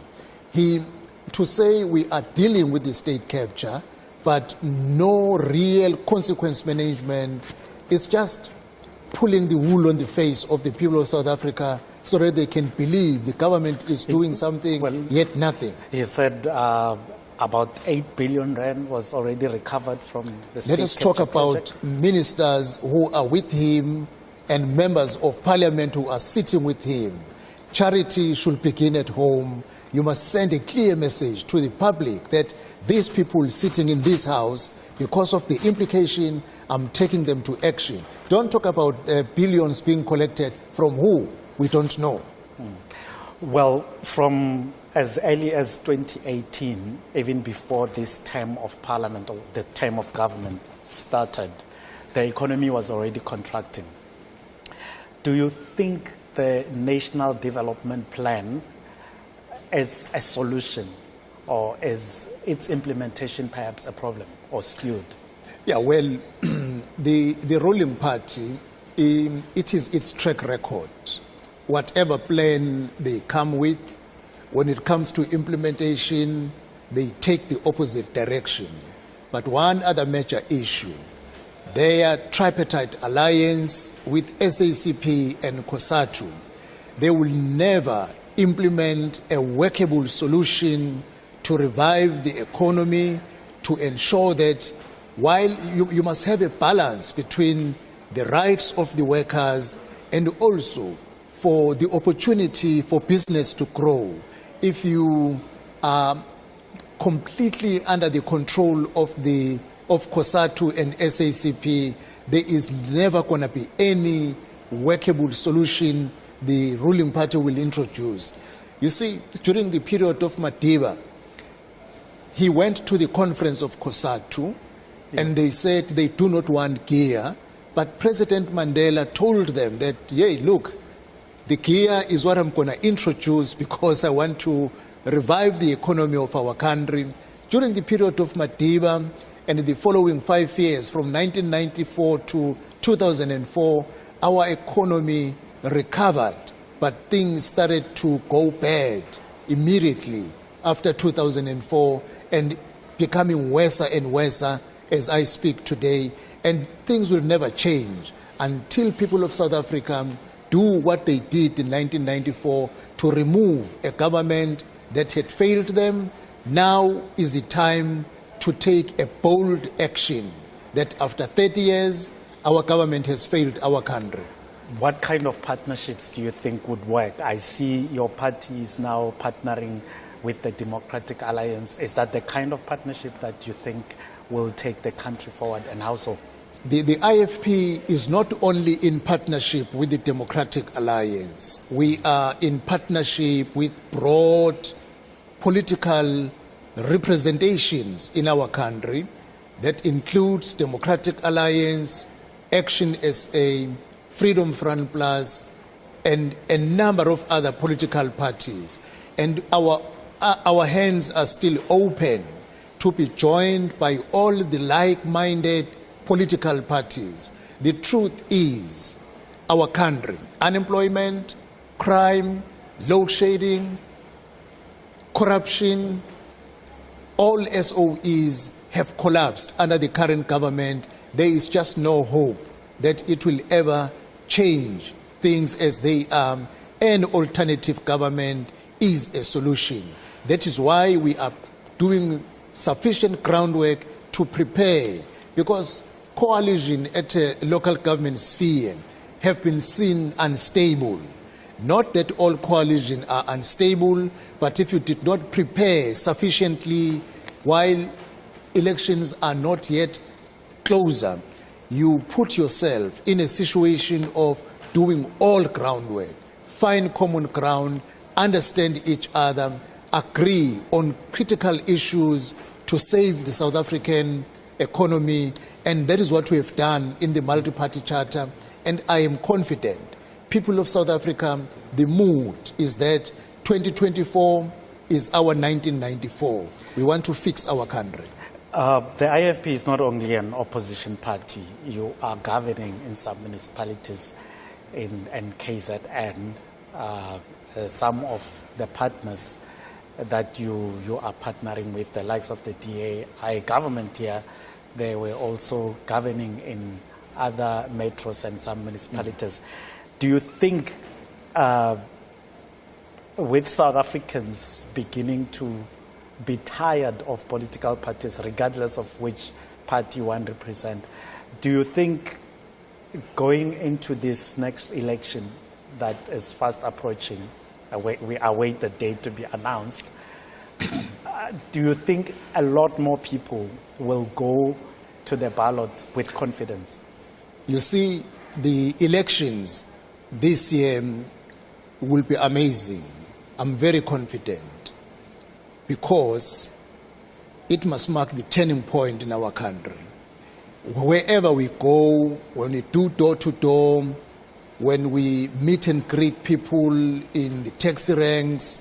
To say we are dealing with the state capture, but no real consequence management, is just pulling the wool on the face of the people of South Africa so that they can believe the government is doing something, yet nothing. He said about 8 billion rand was already recovered from the state. Let us talk about ministers who are with him and members of parliament who are sitting with him. Charity should begin at home. You must send a clear message to the public that these people sitting in this house, because of the implication, I'm taking them to action. Don't talk about billions being collected from who? We don't know. Well, from as early as 2018, even before this term of parliament or the term of government started, the economy was already contracting. Do you think the National Development Plan is a solution, or is its implementation perhaps a problem or skewed? Yeah, well, the ruling party, it is its track record. Whatever plan they come with, when it comes to implementation, they take the opposite direction. But one other major issue, their tripartite alliance with SACP and COSATU, they will never implement a workable solution to revive the economy, to ensure that while you must have a balance between the rights of the workers and also for the opportunity for business to grow. If you are completely under the control of COSATU and SACP, there is never going to be any workable solution the ruling party will introduce. You see, during the period of Madiba, he went to the conference of COSATU, and they said they do not want gear, but President Mandela told them that, hey, look, the gear is what I'm going to introduce because I want to revive the economy of our country. During the period of Madiba and the following 5 years, from 1994 to 2004, our economy recovered, but things started to go bad immediately after 2004 and becoming worse and worse as I speak today. And things will never change until people of South Africa do what they did in 1994 to remove a government that had failed them. Now is the time to take a bold action that after 30 years, our government has failed our country. What kind of partnerships do you think would work? I see your party is now partnering with the Democratic Alliance. Is that the kind of partnership that you think will take the country forward, and how so? The IFP is not only in partnership with the Democratic Alliance. We are in partnership with broad political representations in our country that includes Democratic Alliance, Action SA, Freedom Front Plus, and a number of other political parties. And our hands are still open to be joined by all the like-minded political parties. The truth is, our country, unemployment, crime, load shedding, corruption, all SOEs have collapsed under the current government. There is just no hope that it will ever change things as they are. An alternative government is a solution. That is why we are doing sufficient groundwork to prepare, because coalition at a local government sphere have been seen unstable. Not that all coalitions are unstable, but if you did not prepare sufficiently while elections are not yet closer, you put yourself in a situation of doing all groundwork, find common ground, understand each other, agree on critical issues to save the South African economy, and that is what we have done in the multi-party charter. And I am confident, people of South Africa, the mood is that 2024 is our 1994. We want to fix our country. The IFP is not only an opposition party. You are governing in some municipalities in KZN. Some of the partners that you are partnering with, the likes of the DA government here, they were also governing in other metros and some municipalities. Do you think with South Africans beginning to be tired of political parties, regardless of which party one represents, do you think going into this next election that is fast approaching, we await the date to be announced, do you think a lot more people will go to the ballot with confidence? You see, the elections this year will be amazing. I'm very confident, because it must mark the turning point in our country. Wherever we go, when we do door-to-door, when we meet and greet people in the taxi ranks,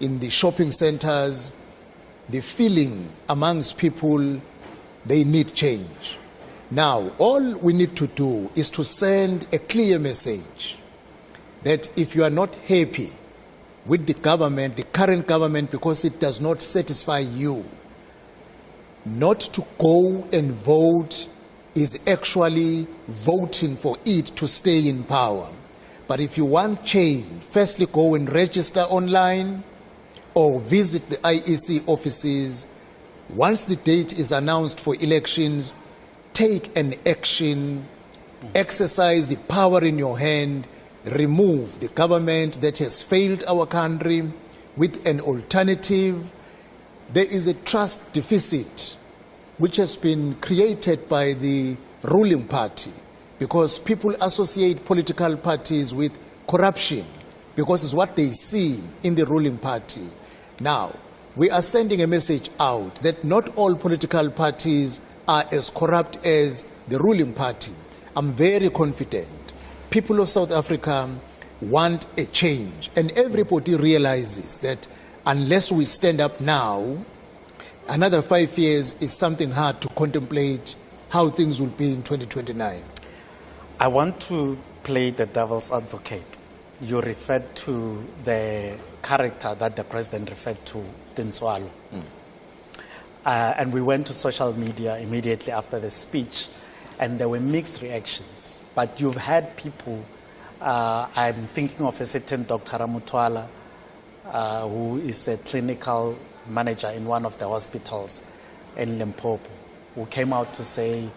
in the shopping centers, the feeling amongst people, they need change. Now, all we need to do is to send a clear message that if you are not happy with the government, the current government, because it does not satisfy you, not to go and vote is actually voting for it to stay in power. But if you want change, firstly go and register online or visit the IEC offices. Once the date is announced for elections, take an action, exercise the power in your hand, remove the government that has failed our country with an alternative. There is a trust deficit which has been created by the ruling party, because people associate political parties with corruption, because it's what they see in the ruling party. Now, we are sending a message out that not all political parties are as corrupt as the ruling party. I'm very confident. People of South Africa want a change, and everybody realizes that unless we stand up now, another 5 years is something hard to contemplate how things will be in 2029. I want to play the devil's advocate. You referred to the character that the president referred to, Tinswalo. And we went to social media immediately after the speech, and there were mixed reactions. But you've had people, I'm thinking of a certain Dr. Ramutwala, who is a clinical manager in one of the hospitals in Limpopo, who came out to say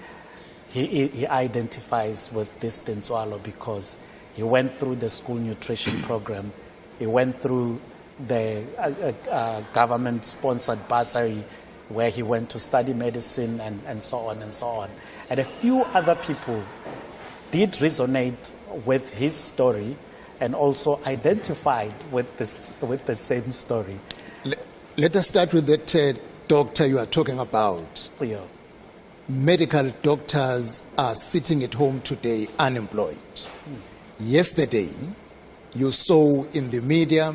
he identifies with this Tinswalo because he went through the school nutrition program, he went through the government-sponsored bursary where he went to study medicine and so on and so on. And a few other people did resonate with his story and also identified with the same story. Let us start with that doctor you are talking about. Yeah. Medical doctors are sitting at home today unemployed. Yesterday, you saw in the media,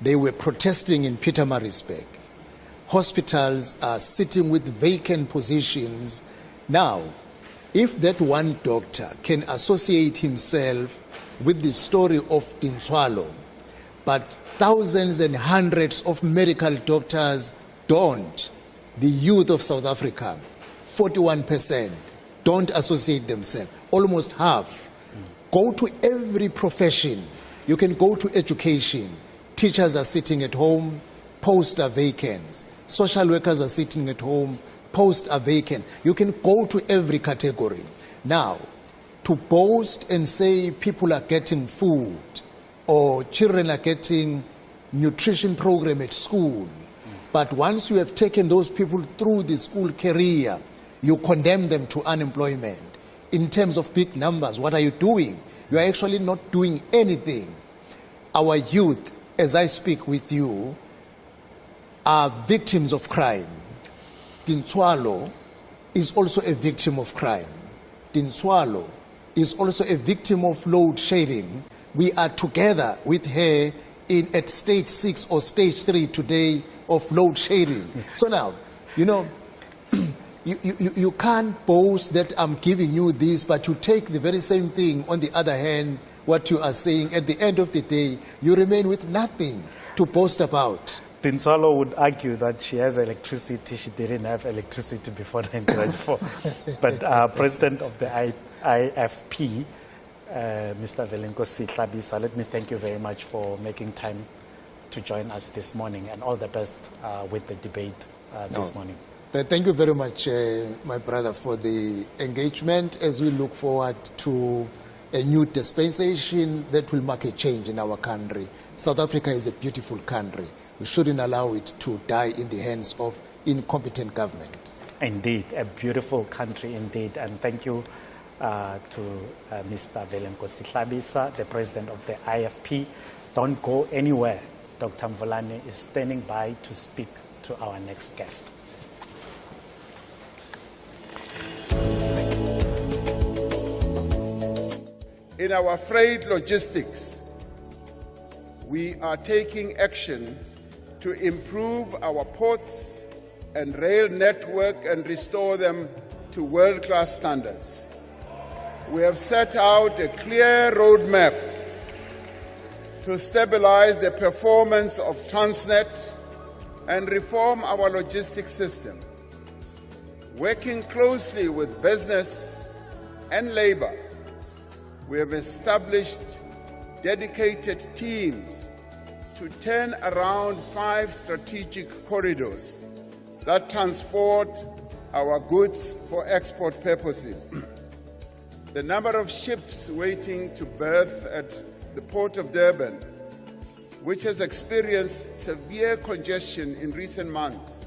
they were protesting in Pietermaritzburg, hospitals are sitting with vacant positions. Now, if that one doctor can associate himself with the story of Tintswalo, but thousands and hundreds of medical doctors don't, the youth of South Africa, 41%, don't associate themselves, almost half. Go to every profession. You can go to education. Teachers are sitting at home, posts are vacant. Social workers are sitting at home, posts are vacant. You can go to every category. Now, to boast and say people are getting food or children are getting nutrition program at school, but once you have taken those people through the school career, you condemn them to unemployment. In terms of big numbers, what are you doing? You are actually not doing anything. Our youth, as I speak with you, are victims of crime. Tintswalo is also a victim of crime. Tintswalo is also a victim of load shedding. We are together with her at stage 6 or stage 3 today of load shedding. So now, you know, you can't boast that I'm giving you this, but you take the very same thing on the other hand, what you are saying, at the end of the day, you remain with nothing to boast about. Tintswalo would argue that she has electricity. She didn't have electricity before 1994. But President of the IFP, Mr. Velenkosi Tlhabisa, let me thank you very much for making time to join us this morning, and all the best with the debate this morning. Thank you very much, my brother, for the engagement as we look forward to a new dispensation that will mark a change in our country. South Africa is a beautiful country. We shouldn't allow it to die in the hands of incompetent government. Indeed, a beautiful country indeed. And thank you to Mr. Velenkosi Tlhabisa, the president of the IFP. Don't go anywhere. Dr. Mvulane is standing by to speak to our next guest. In our freight logistics, we are taking action to improve our ports and rail network and restore them to world-class standards. We have set out a clear roadmap to stabilize the performance of Transnet and reform our logistics system. Working closely with business and labor, we have established dedicated teams to turn around 5 strategic corridors that transport our goods for export purposes. The number of ships waiting to berth at the Port of Durban, which has experienced severe congestion in recent months,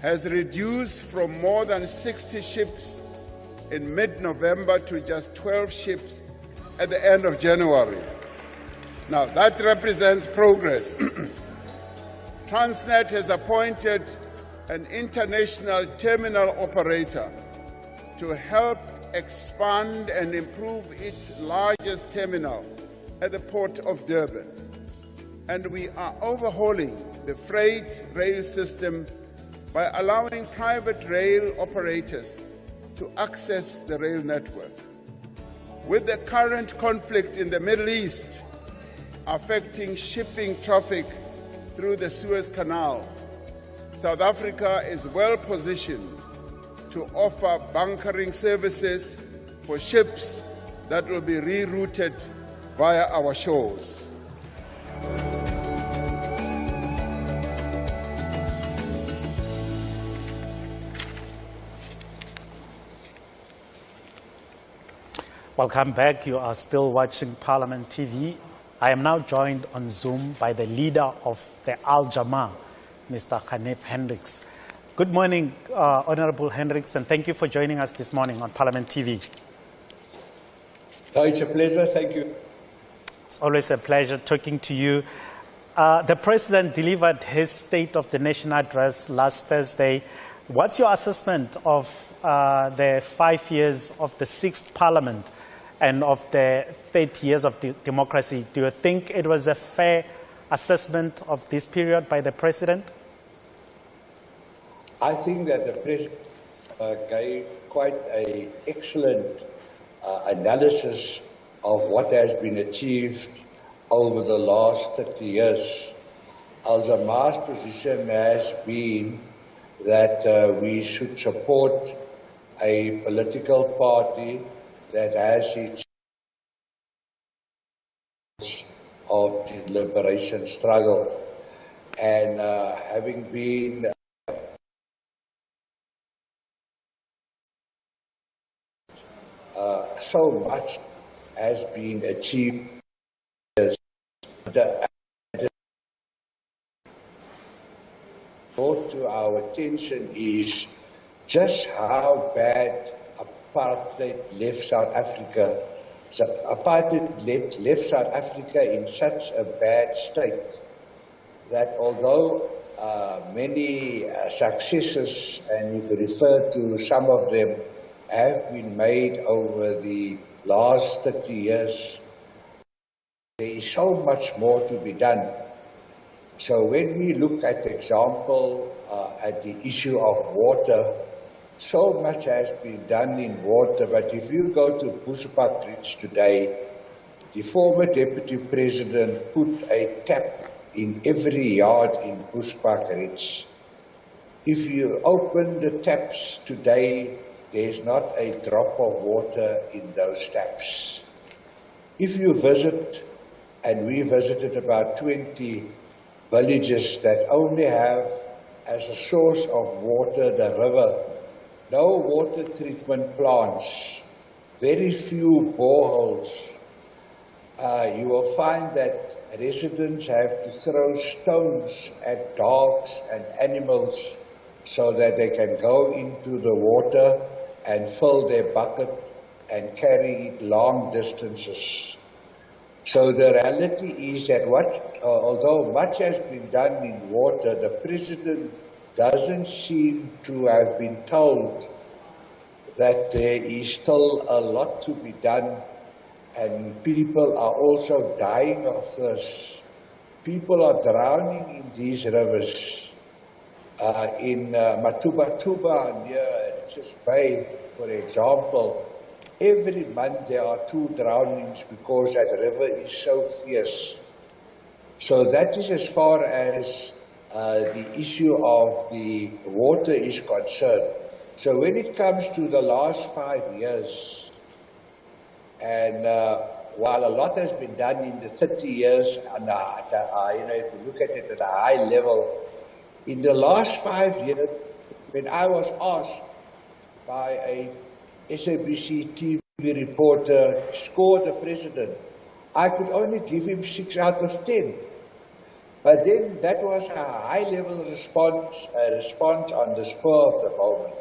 has reduced from more than 60 ships in mid-November to just 12 ships at the end of January. Now, that represents progress. Transnet has appointed an international terminal operator to help expand and improve its largest terminal at the Port of Durban. And we are overhauling the freight rail system by allowing private rail operators to access the rail network. With the current conflict in the Middle East affecting shipping traffic through the Suez Canal, South Africa is well positioned to offer bunkering services for ships that will be rerouted via our shores. Welcome back. You are still watching Parliament TV. I am now joined on Zoom by the leader of the Al Jamaa, Mr. Hanif Hendricks. Good morning, Honorable Hendricks, and thank you for joining us this morning on Parliament TV. Oh, it's a pleasure. Thank you. It's always a pleasure talking to you. The President delivered his State of the Nation address last Thursday. What's your assessment of the 5 years of the 6th Parliament and of the 30 years of democracy? Do you think it was a fair assessment of this period by the President? I think that the President gave quite an excellent analysis of what has been achieved over the last 30 years. Al-Jamaah's position has been that we should support a political party that has its of the liberation struggle. And having been so much has been achieved, brought to our attention is just how bad apartheid left South Africa. So apartheid left South Africa in such a bad state that although many successes, and if you refer to some of them, have been made over the last 30 years, there is so much more to be done. So when we look at the example at the issue of water, so much has been done in water, but if you go to Bushbuckridge today, the former Deputy President put a tap in every yard in Bushbuckridge. If you open the taps today, there's not a drop of water in those taps. If you visit, and we visited about 20 villages that only have as a source of water the river, no water treatment plants, very few boreholes, you will find that residents have to throw stones at dogs and animals so that they can go into the water and fill their bucket and carry it long distances. So the reality is that although much has been done in water, the President doesn't seem to have been told that there is still a lot to be done, and people are also dying of thirst. People are drowning in these rivers. In Matubatuba near Richards Bay, for example, every month there are 2 drownings because that river is so fierce. So that is as far as the issue of the water is concerned. So when it comes to the last 5 years, and while a lot has been done in the 30 years, and if you look at it at a high level, in the last 5 years, when I was asked by a SABC TV reporter, score the President, I could only give him 6 out of 10. But then that was a high-level response, a response on the spur of the moment.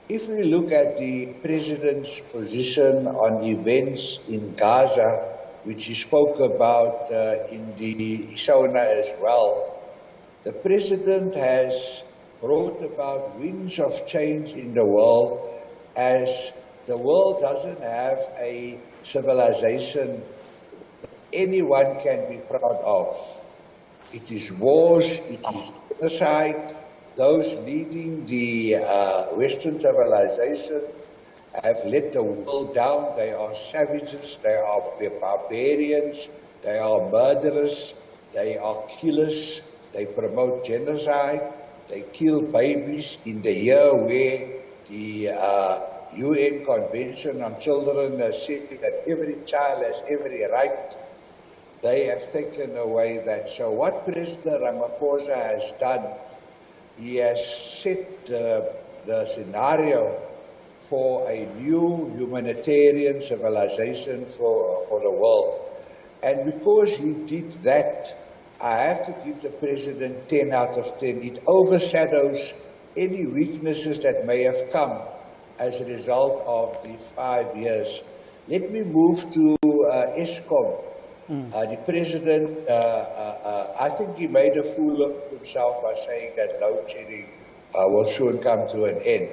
If we look at the President's position on events in Gaza, which he spoke about in the SONA as well, the President has brought about winds of change in the world, as the world doesn't have a civilization anyone can be proud of. It is wars, it is genocide. Those leading the Western civilization have let the world down. They are savages, they are barbarians, they are murderers, they are killers, they promote genocide, they kill babies in the year where the UN Convention on Children has said that every child has every right. They have taken away that. So what President Ramaphosa has done, he has set the scenario for a new humanitarian civilization for the world. And because he did that, I have to give the President 10 out of 10. It overshadows any weaknesses that may have come as a result of the 5 years. Let me move to ESCOM. The President, I think he made a fool of himself by saying that load shedding will soon come to an end.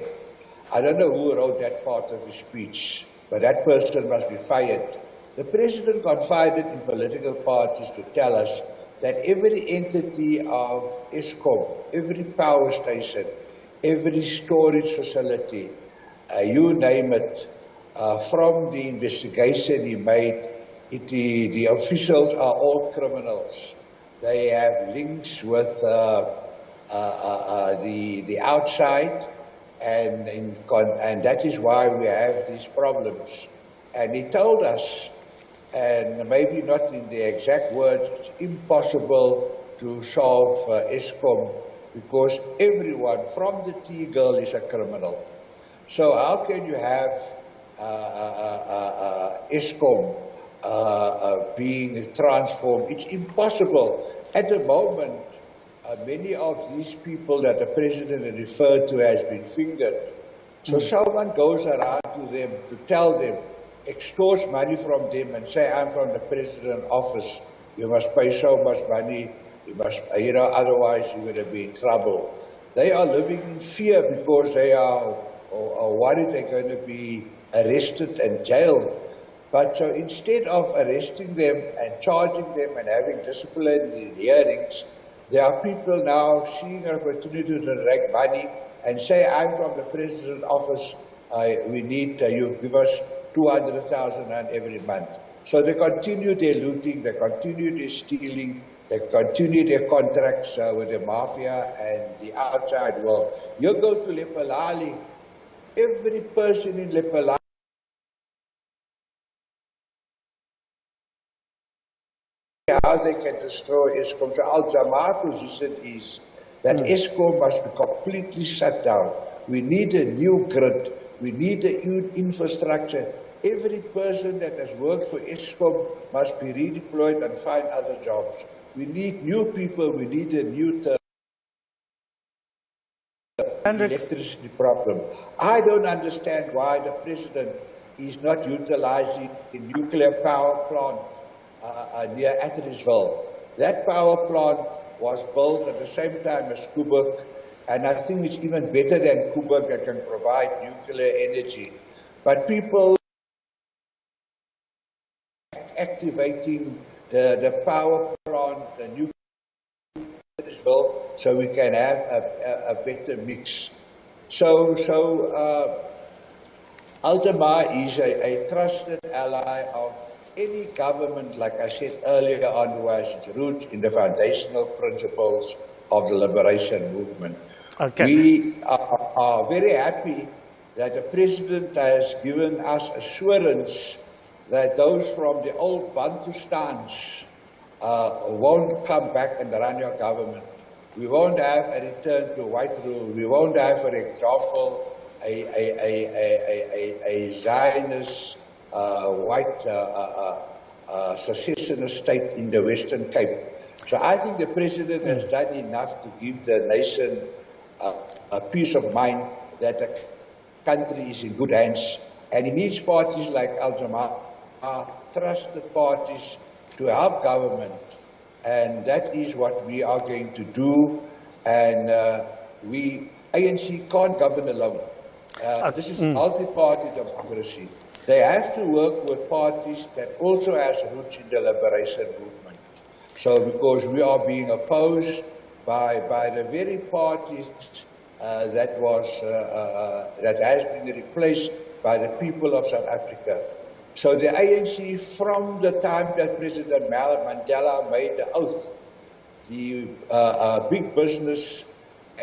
I don't know who wrote that part of his speech, but that person must be fired. The President confided in political parties to tell us that every entity of ESCOM, every power station, every storage facility, you name it. From the investigation he made, the officials are all criminals. They have links with the outside, and that is why we have these problems. And he told us, and maybe not in the exact words, it's impossible to solve ESCOM because everyone from the tea girl is a criminal. So how can you have ESCOM being transformed? It's impossible. At the moment, many of these people that the president referred to has been fingered. So someone goes around to them to tell them, extorts money from them and say, I'm from the president's office, you must pay so much money, you must, otherwise you're going to be in trouble. They are living in fear because they are worried they're going to be arrested and jailed. But so instead of arresting them and charging them and having disciplinary hearings, there are people now seeing an opportunity to direct money and say, I'm from the president's office, we need you give us 200,000 every month. So they continue their looting, they continue their stealing, they continue their contracts with the mafia and the outside world. You go to Lephalale, every person in Lephalale how they can destroy ESCOM. So Al-Jama's position is that ESCOM must be completely shut down. We need a new grid. We need a new infrastructure. Every person that has worked for ESCOM must be redeployed and find other jobs. We need new people. We need a new term. Electricity problem. I don't understand why the president is not utilizing the nuclear power plant near Atterisville. That power plant was built at the same time as Kuburg, and I think it's even better than Kuburg that can provide nuclear energy. But people activating the power plant, the nuclear so we can have a better mix. So Al-Jama is a trusted ally of any government, like I said earlier on, who has its roots in the foundational principles of the liberation movement. Okay. We are very happy that the president has given us assurance that those from the old Bantustans won't come back and run your government. We won't have a return to white rule. We won't have, for example, a Zionist white secessionist state in the Western Cape. So I think the president has done enough to give the nation a peace of mind that the country is in good hands. And he needs parties like Al-Jama, trusted parties, to help government, and that is what we are going to do. And ANC can't govern alone. This is multi-party democracy. They have to work with parties that also has roots in the liberation movement. So because we are being opposed by the very parties that has been replaced by the people of South Africa. So the ANC, from the time that President Mandela made the oath, the big business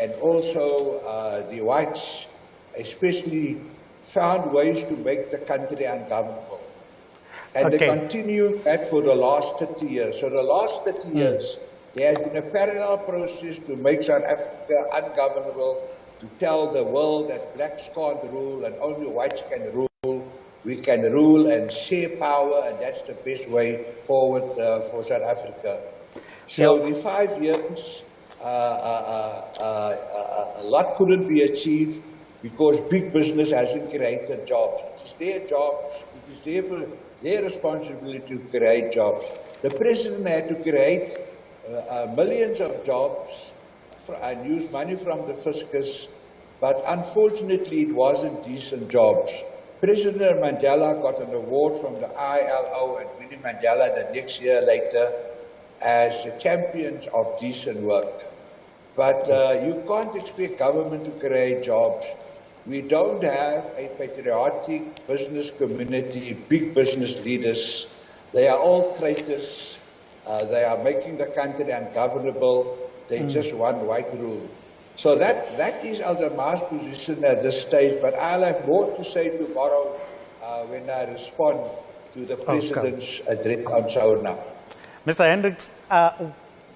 and also the whites especially found ways to make the country ungovernable. And they continue that for the last 30 years. So the last 30 years, there has been a parallel process to make South Africa ungovernable, to tell the world that blacks can't rule and only whites can rule. We can rule and share power, and that's the best way forward for South Africa. So the 5 years, a lot couldn't be achieved because big business hasn't created jobs. It is their jobs, it is their responsibility to create jobs. The president had to create millions of jobs and use money from the fiscus, but unfortunately it wasn't decent jobs. President Mandela got an award from the ILO and Winnie Mandela the next year later as champions of decent work. But you can't expect government to create jobs. We don't have a patriotic business community, big business leaders. They are all traitors. They are making the country ungovernable. They just want white rule. So that is Alderma's position at this stage. But I'll have more to say tomorrow when I respond to the President's address on SONA. Mr. Hendricks,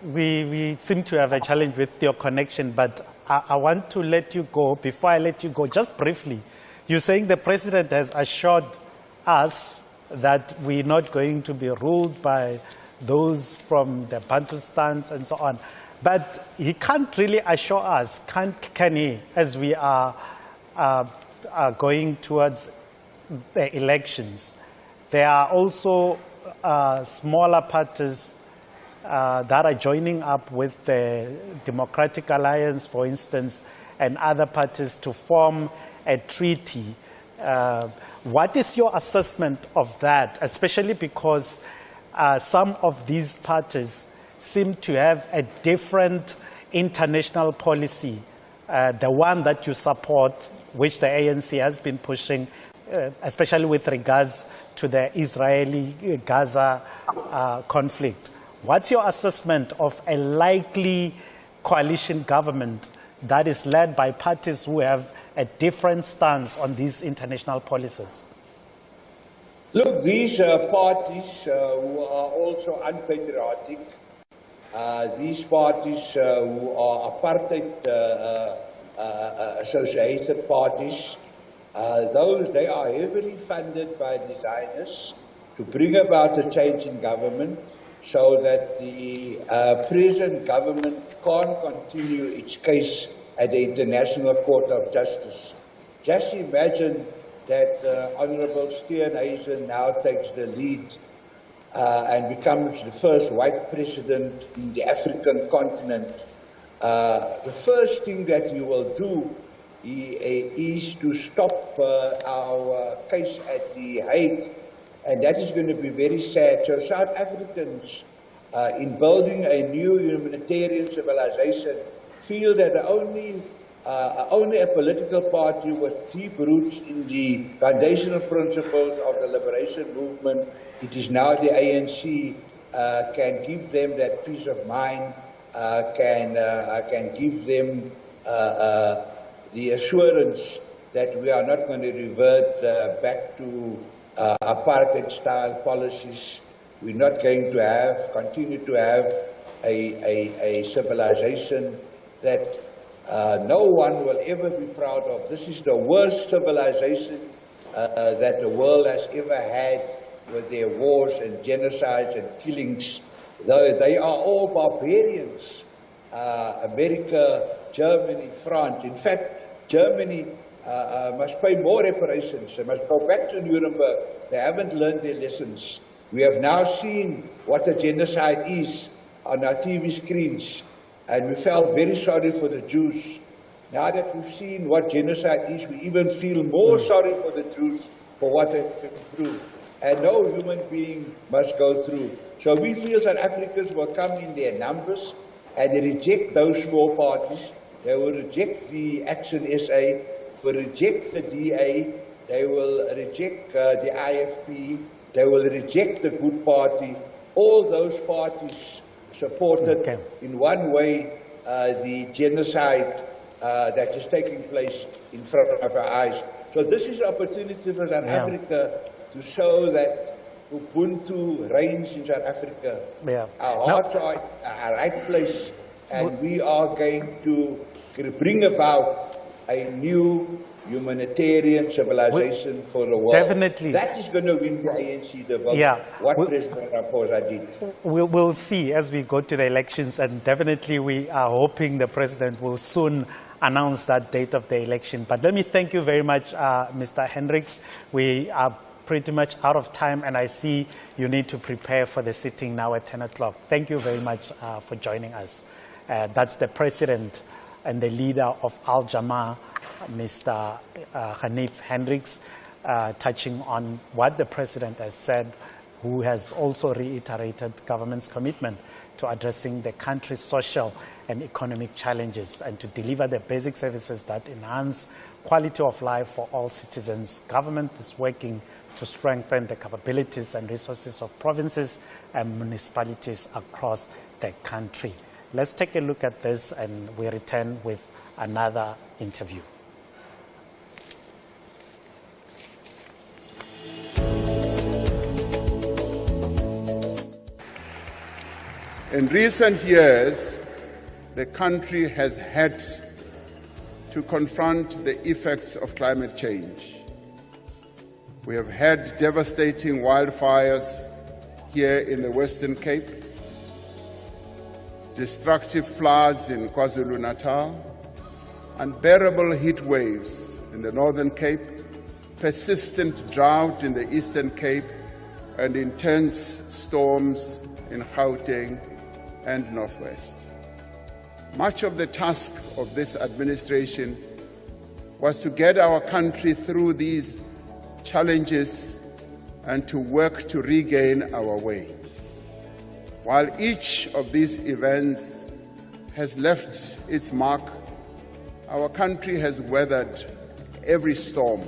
we seem to have a challenge with your connection, but I want to let you go. Before I let you go, just briefly, you're saying the President has assured us that we're not going to be ruled by those from the Bantustans and so on. But he can't really assure us, can he, as we are going towards the elections. There are also smaller parties that are joining up with the Democratic Alliance, for instance, and other parties to form a treaty. What is your assessment of that, especially because some of these parties seem to have a different international policy, the one that you support, which the ANC has been pushing, especially with regards to the Israeli-Gaza conflict. What's your assessment of a likely coalition government that is led by parties who have a different stance on these international policies? Look, these parties who are also unpatriotic, these parties who are apartheid associated parties, they are heavily funded by the Zionists to bring about a change in government so that the present government can't continue its case at the International Court of Justice. Just imagine that Honorable Steenhuisen now takes the lead and becomes the first white president in the African continent. The first thing that he will do is to stop our case at The Hague, and that is going to be very sad. So South Africans, in building a new humanitarian civilization, feel that only a political party with deep roots in the foundational principles of the liberation movement, it is now the ANC, can give them that peace of mind, can give them the assurance that we are not going to revert back to apartheid-style policies. We're not going to continue to have a civilization that no one will ever be proud of. This is the worst civilization that the world has ever had, with their wars and genocides and killings. They are all barbarians. America, Germany, France. In fact, Germany must pay more reparations. They must go back to Nuremberg. They haven't learned their lessons. We have now seen what a genocide is on our TV screens, and we felt very sorry for the Jews. Now that we've seen what genocide is, we even feel more sorry for the Jews for what they've been through. And no human being must go through. So we feel that Africans will come in their numbers and reject those small parties. They will reject the Action SA, will reject the DA, they will reject the IFP, they will reject the Good Party. All those parties supported in one way the genocide that is taking place in front of our eyes. So this is an opportunity for South Africa to show that Ubuntu reigns in South Africa. Our hearts are at our right place, and we are going to bring about a new humanitarian civilization for the world. Definitely. That is going to win the ANC the vote. What President Ramaphosa did. We'll see as we go to the elections, and definitely we are hoping the President will soon announce that date of the election. But let me thank you very much, Mr. Hendricks. We are pretty much out of time, and I see you need to prepare for the sitting now at 10 o'clock. Thank you very much for joining us. That's the President and the leader of Al Jamaa, Mr. Hanif Hendricks, touching on what the President has said, who has also reiterated government's commitment to addressing the country's social and economic challenges and to deliver the basic services that enhance quality of life for all citizens. Government is working to strengthen the capabilities and resources of provinces and municipalities across the country. Let's take a look at this and we return with another interview. In recent years, the country has had to confront the effects of climate change. We have had devastating wildfires here in the Western Cape, destructive floods in KwaZulu-Natal, unbearable heat waves in the Northern Cape, persistent drought in the Eastern Cape, and intense storms in Gauteng and Northwest. Much of the task of this administration was to get our country through these challenges and to work to regain our way. While each of these events has left its mark, our country has weathered every storm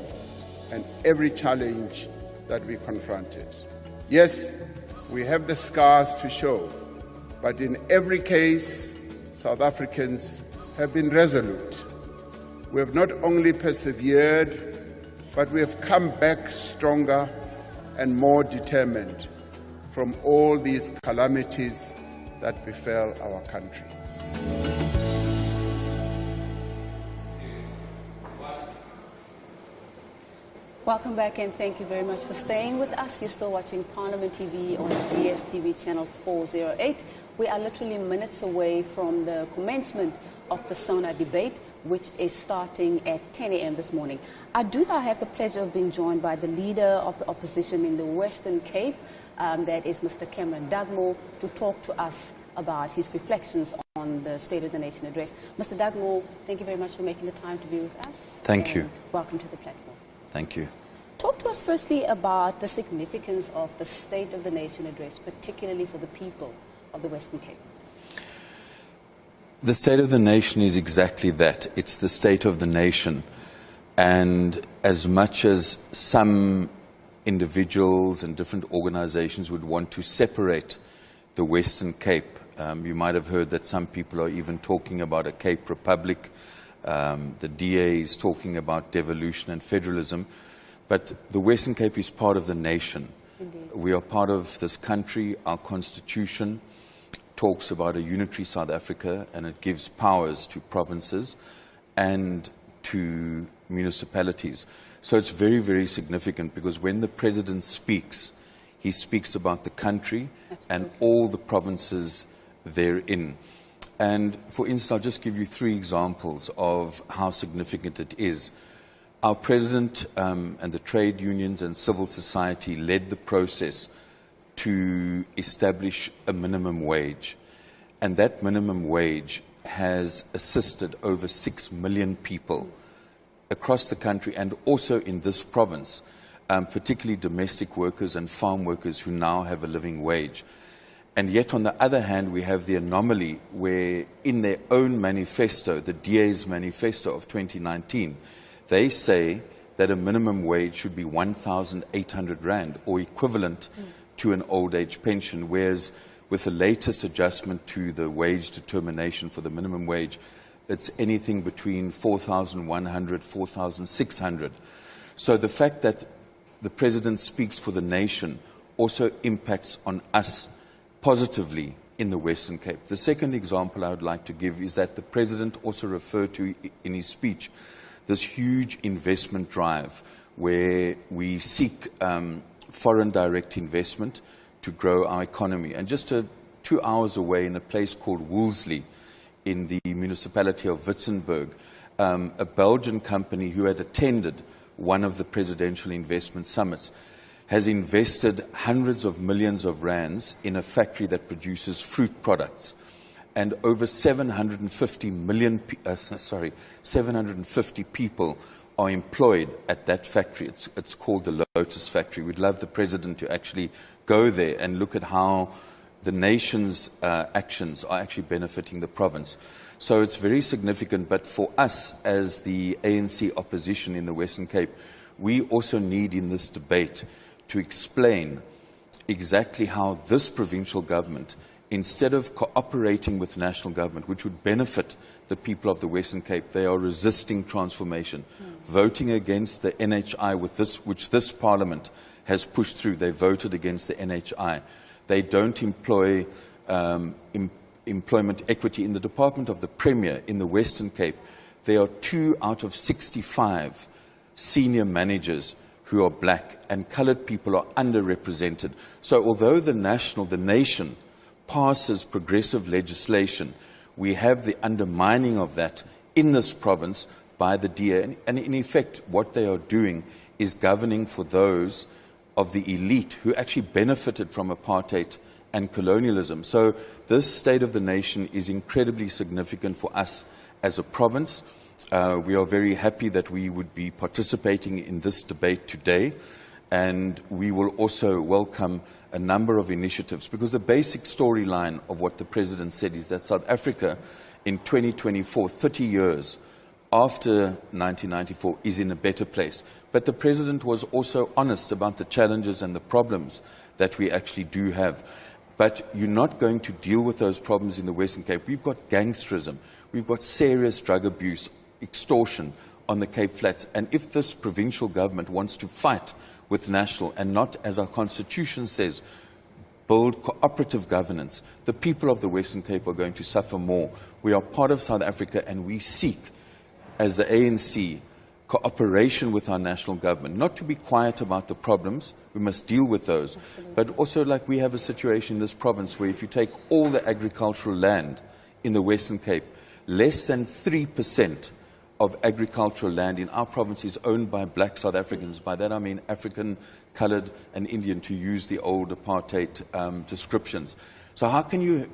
and every challenge that we confronted. Yes, we have the scars to show, but in every case, South Africans have been resolute. We have not only persevered, but we have come back stronger and more determined from all these calamities that befell our country. Welcome back and thank you very much for staying with us. You're still watching Parliament TV on DSTV channel 408. We are literally minutes away from the commencement of the SONA Debate, which is starting at 10 a.m. this morning. I do now have the pleasure of being joined by the leader of the opposition in the Western Cape, that is Mr. Cameron Dugmore, to talk to us about his reflections on the State of the Nation address. Mr. Dugmore, thank you very much for making the time to be with us. Thank you. Welcome to the platform. Thank you. Talk to us firstly about the significance of the State of the Nation address, particularly for the people of the Western Cape. The State of the Nation is exactly that. It's the state of the nation. And as much as some individuals and different organizations would want to separate the Western Cape, you might have heard that some people are even talking about a Cape Republic. The DA is talking about devolution and federalism. But the Western Cape is part of the nation. Indeed. We are part of this country. Our constitution talks about a unitary South Africa, and it gives powers to provinces and to municipalities. So it's very, very significant because when the president speaks, he speaks about the country and all the provinces therein. And for instance, I'll just give you 3 examples of how significant it is. Our president and the trade unions and civil society led the process to establish a minimum wage. And that minimum wage has assisted over 6 million people across the country and also in this province, particularly domestic workers and farm workers who now have a living wage. And yet, on the other hand, we have the anomaly where in their own manifesto, the DA's manifesto of 2019, they say that a minimum wage should be 1,800 Rand or equivalent to an old age pension, whereas with the latest adjustment to the wage determination for the minimum wage, it's anything between 4,100, 4,600. So the fact that the president speaks for the nation also impacts on us positively in the Western Cape. The second example I would like to give is that the president also referred to in his speech this huge investment drive where we seek foreign direct investment to grow our economy. And just 2 hours away in a place called Woolsley in the municipality of Witzenberg, a Belgian company who had attended one of the presidential investment summits has invested hundreds of millions of rands in a factory that produces fruit products. And over 750 people are employed at that factory. It's called the Lotus Factory. We'd love the president to actually go there and look at how the nation's actions are actually benefiting the province. So it's very significant, but for us as the ANC opposition in the Western Cape, we also need in this debate to explain exactly how this provincial government, instead of cooperating with national government, which would benefit the people of the Western Cape, they are resisting transformation, voting against the NHI, which this Parliament has pushed through. They voted against the NHI. They don't employ employment equity. In the Department of the Premier in the Western Cape, there are 2 out of 65 senior managers who are black, and coloured people are underrepresented. So although the nation passes progressive legislation, we have the undermining of that in this province by the DA. And in effect, what they are doing is governing for those of the elite who actually benefited from apartheid and colonialism. So this state of the nation is incredibly significant for us as a province. We are very happy that we would be participating in this debate today, and we will also welcome a number of initiatives, because the basic storyline of what the President said is that South Africa in 2024, 30 years after 1994, is in a better place. But the President was also honest about the challenges and the problems that we actually do have. But you're not going to deal with those problems in the Western Cape. We've got gangsterism, we've got serious drug abuse, extortion on the Cape Flats. And if this provincial government wants to fight with national and not, as our constitution says, build cooperative governance, the people of the Western Cape are going to suffer more. We are part of South Africa, and we seek, as the ANC, cooperation with our national government, not to be quiet about the problems. We must deal with those. Absolutely. But also, like, we have a situation in this province where if you take all the agricultural land in the Western Cape, less than 3% of agricultural land in our province is owned by black South Africans. By that I mean African, coloured and Indian, to use the old apartheid descriptions. So how can you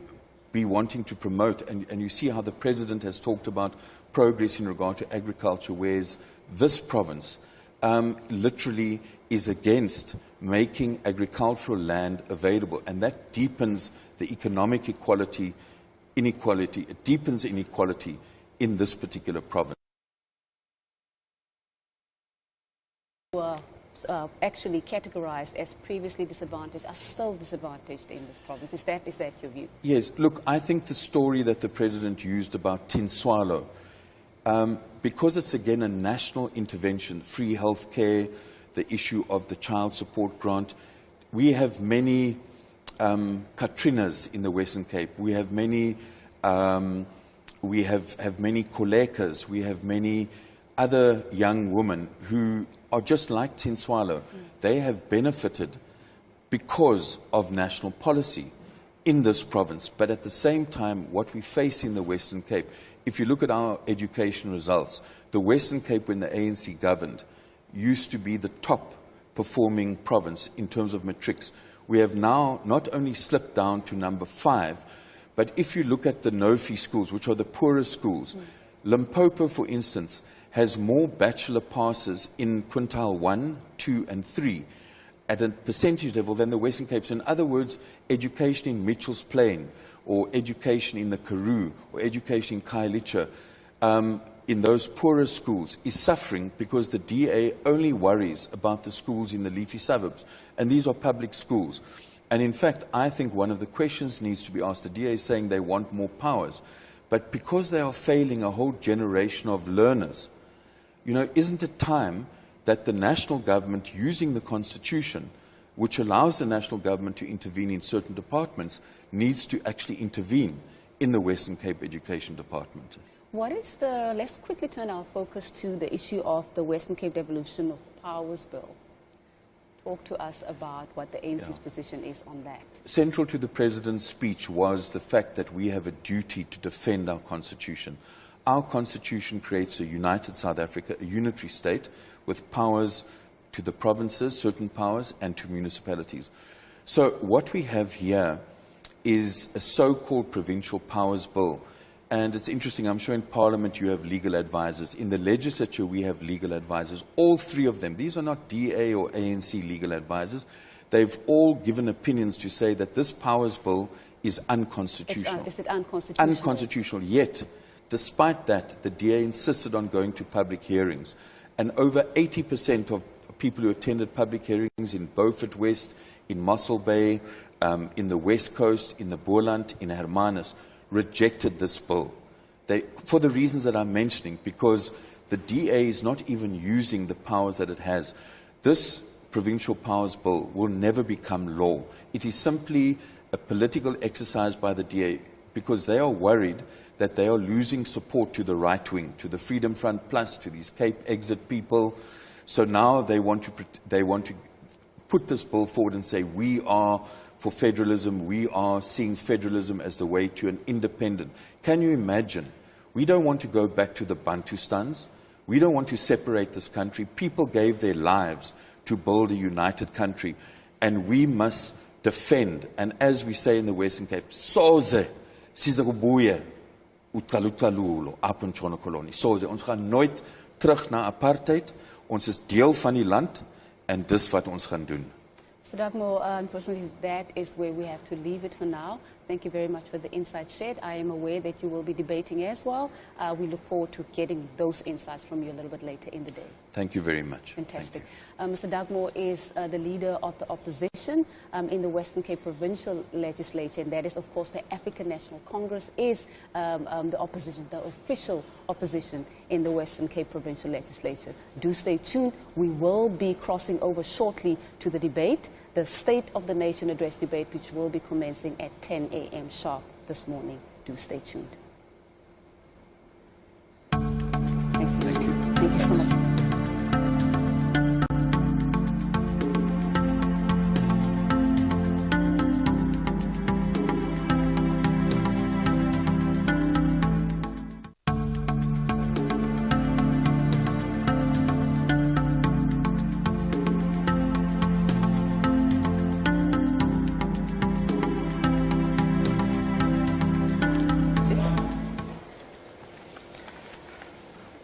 be wanting to promote, and you see how the President has talked about progress in regard to agriculture, whereas this province literally is against making agricultural land available, and that deepens the economic inequality, it deepens inequality in this particular province. Actually categorized as previously disadvantaged are still disadvantaged in this province. Is that your view? Yes. Look, I think the story that the President used about Tinswalo, because it's again a national intervention, free health care, the issue of the child support grant. We have many Katrinas in the Western Cape. We have many many Kolekas. We have many other young women who are just like Tinswalo. They have benefited because of national policy in this province. But at the same time, what we face in the Western Cape, if you look at our education results, the Western Cape, when the ANC governed, used to be the top performing province in terms of matrics. We have now not only slipped down to number 5, but if you look at the no-fee schools, which are the poorest schools, Limpopo, for instance, has more bachelor passes in quintile 1, 2 and 3 at a percentage level than the Western Cape. So in other words, education in Mitchell's Plain, or education in the Karoo, or education in Khayelitsha, in those poorest schools, is suffering because the DA only worries about the schools in the leafy suburbs. And these are public schools. And in fact, I think one of the questions needs to be asked. The DA is saying they want more powers. But because they are failing a whole generation of learners, isn't it time that the national government, using the Constitution, which allows the national government to intervene in certain departments, needs to actually intervene in the Western Cape Education Department? Let's quickly turn our focus to the issue of the Western Cape Devolution of Powers Bill. Talk to us about what the ANC's position is on that. Central to the President's speech was the fact that we have a duty to defend our Constitution. Our Constitution creates a united South Africa, a unitary state, with powers to the provinces, certain powers, and to municipalities. So what we have here is a so-called Provincial Powers Bill. And it's interesting, I'm sure in Parliament you have legal advisors. In the legislature we have legal advisors, all 3 of them. These are not DA or ANC legal advisors. they've all given opinions to say that this powers bill is unconstitutional. Is it unconstitutional? Unconstitutional. Yet, despite that, the DA insisted on going to public hearings. And over 80% of people who attended public hearings in Beaufort West, in Mossel Bay, in the West Coast, in the Boland, in Hermanus, rejected this bill. For the reasons that I'm mentioning, because the DA is not even using the powers that it has. This provincial powers bill will never become law. It is simply a political exercise by the DA because they are worried that they are losing support to the right wing, to the Freedom Front Plus, to these Cape Exit people. So now they want to put this bill forward and say, we are for federalism, we are seeing federalism as the way to an independent. Can you imagine? We don't want to go back to the Bantustans. We don't want to separate this country. People gave their lives to build a united country, and we must defend. And as we say in the Western Cape, soze sizakubuye utkalukalulo apunchono koloni. Soze, ons gaan nooit terug na apartheid. Ons is deel van die land, en dis wat ons gaan doen. Mr. Dagmo, unfortunately, that is where we have to leave it for now. Thank you very much for the insight shared. I am aware that you will be debating as well. We look forward to getting those insights from you a little bit later in the day. Thank you very much. Fantastic. Mr. Dagmo is the leader of the opposition in the Western Cape Provincial Legislature, and that is, of course, the African National Congress is the opposition, the official opposition in the Western Cape Provincial Legislature. Do stay tuned. We will be crossing over shortly to the debate, the State of the Nation Address debate, which will be commencing at 10 a.m. sharp this morning. Do stay tuned. Thank you. Thank you so much.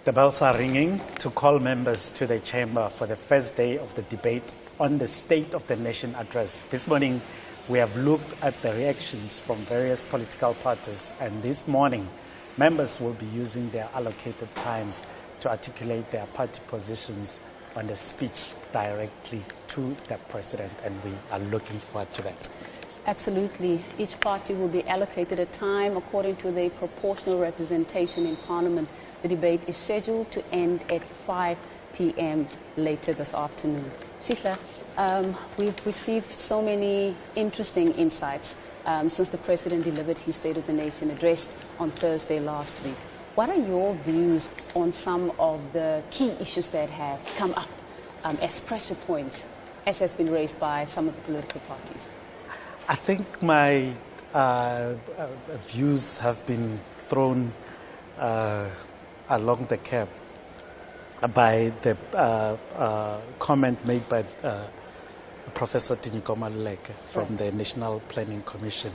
The bells are ringing to call members to the chamber for the first day of the debate on the State of the Nation address. This morning, we have looked at the reactions from various political parties, and this morning, members will be using their allocated times to articulate their party positions on the speech directly to the president, and we are looking forward to that. Absolutely. Each party will be allocated a time according to their proportional representation in Parliament. The debate is scheduled to end at 5 p.m. later this afternoon. Shihla, we've received so many interesting insights since the President delivered his State of the Nation address on Thursday last week. What are your views on some of the key issues that have come up as pressure points, as has been raised by some of the political parties? I think my views have been thrown along the curb by the comment made by Professor Tinyiko Maluleke from the National Planning Commission.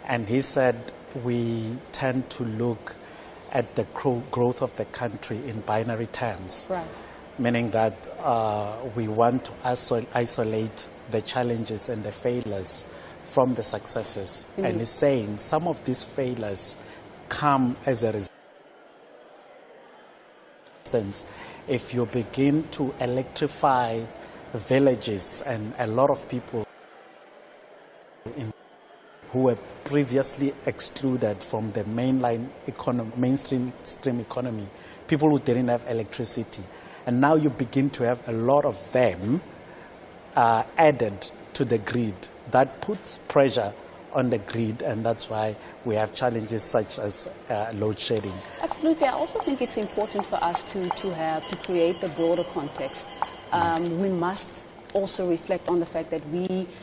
And he said we tend to look at the growth of the country in binary terms, meaning that we want to isolate the challenges and the failures from the successes. Mm-hmm. And he's saying some of these failures come as a resistance. If you begin to electrify villages and a lot of people who were previously excluded from the mainstream economy, people who didn't have electricity, and now you begin to have a lot of them added to the grid. That puts pressure on the grid, and that's why we have challenges such as load shedding. Absolutely. I also think it's important for us to create the broader context. We must also reflect on the fact that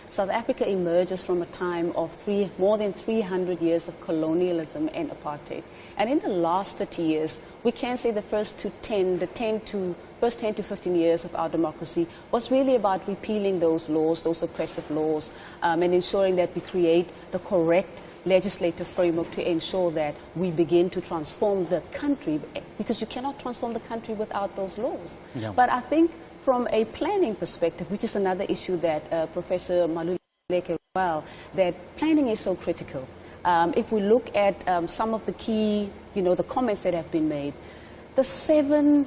South Africa emerges from a time of more than 300 years of colonialism and apartheid. And in the last 30 years, we can say the first 10 to 15 years of our democracy was really about repealing those laws, those oppressive laws, and ensuring that we create the correct legislative framework to ensure that we begin to transform the country, because you cannot transform the country without those laws. Yeah. But I think from a planning perspective, which is another issue that Professor Maluleke as well, that planning is so critical. If we look at some of the key, the comments that have been made, those 7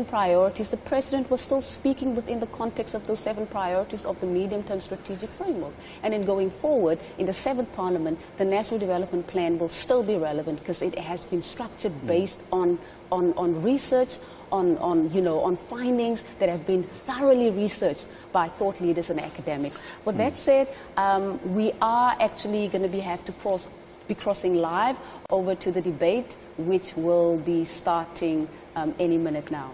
priorities, the President was still speaking within the context of those 7 priorities of the medium-term strategic framework. And in going forward, in the 7th Parliament, the National Development Plan will still be relevant because it has been structured based on research, on findings that have been thoroughly researched by thought leaders and academics. With that said, we are actually going to have to be crossing live over to the debate, which will be starting any minute now.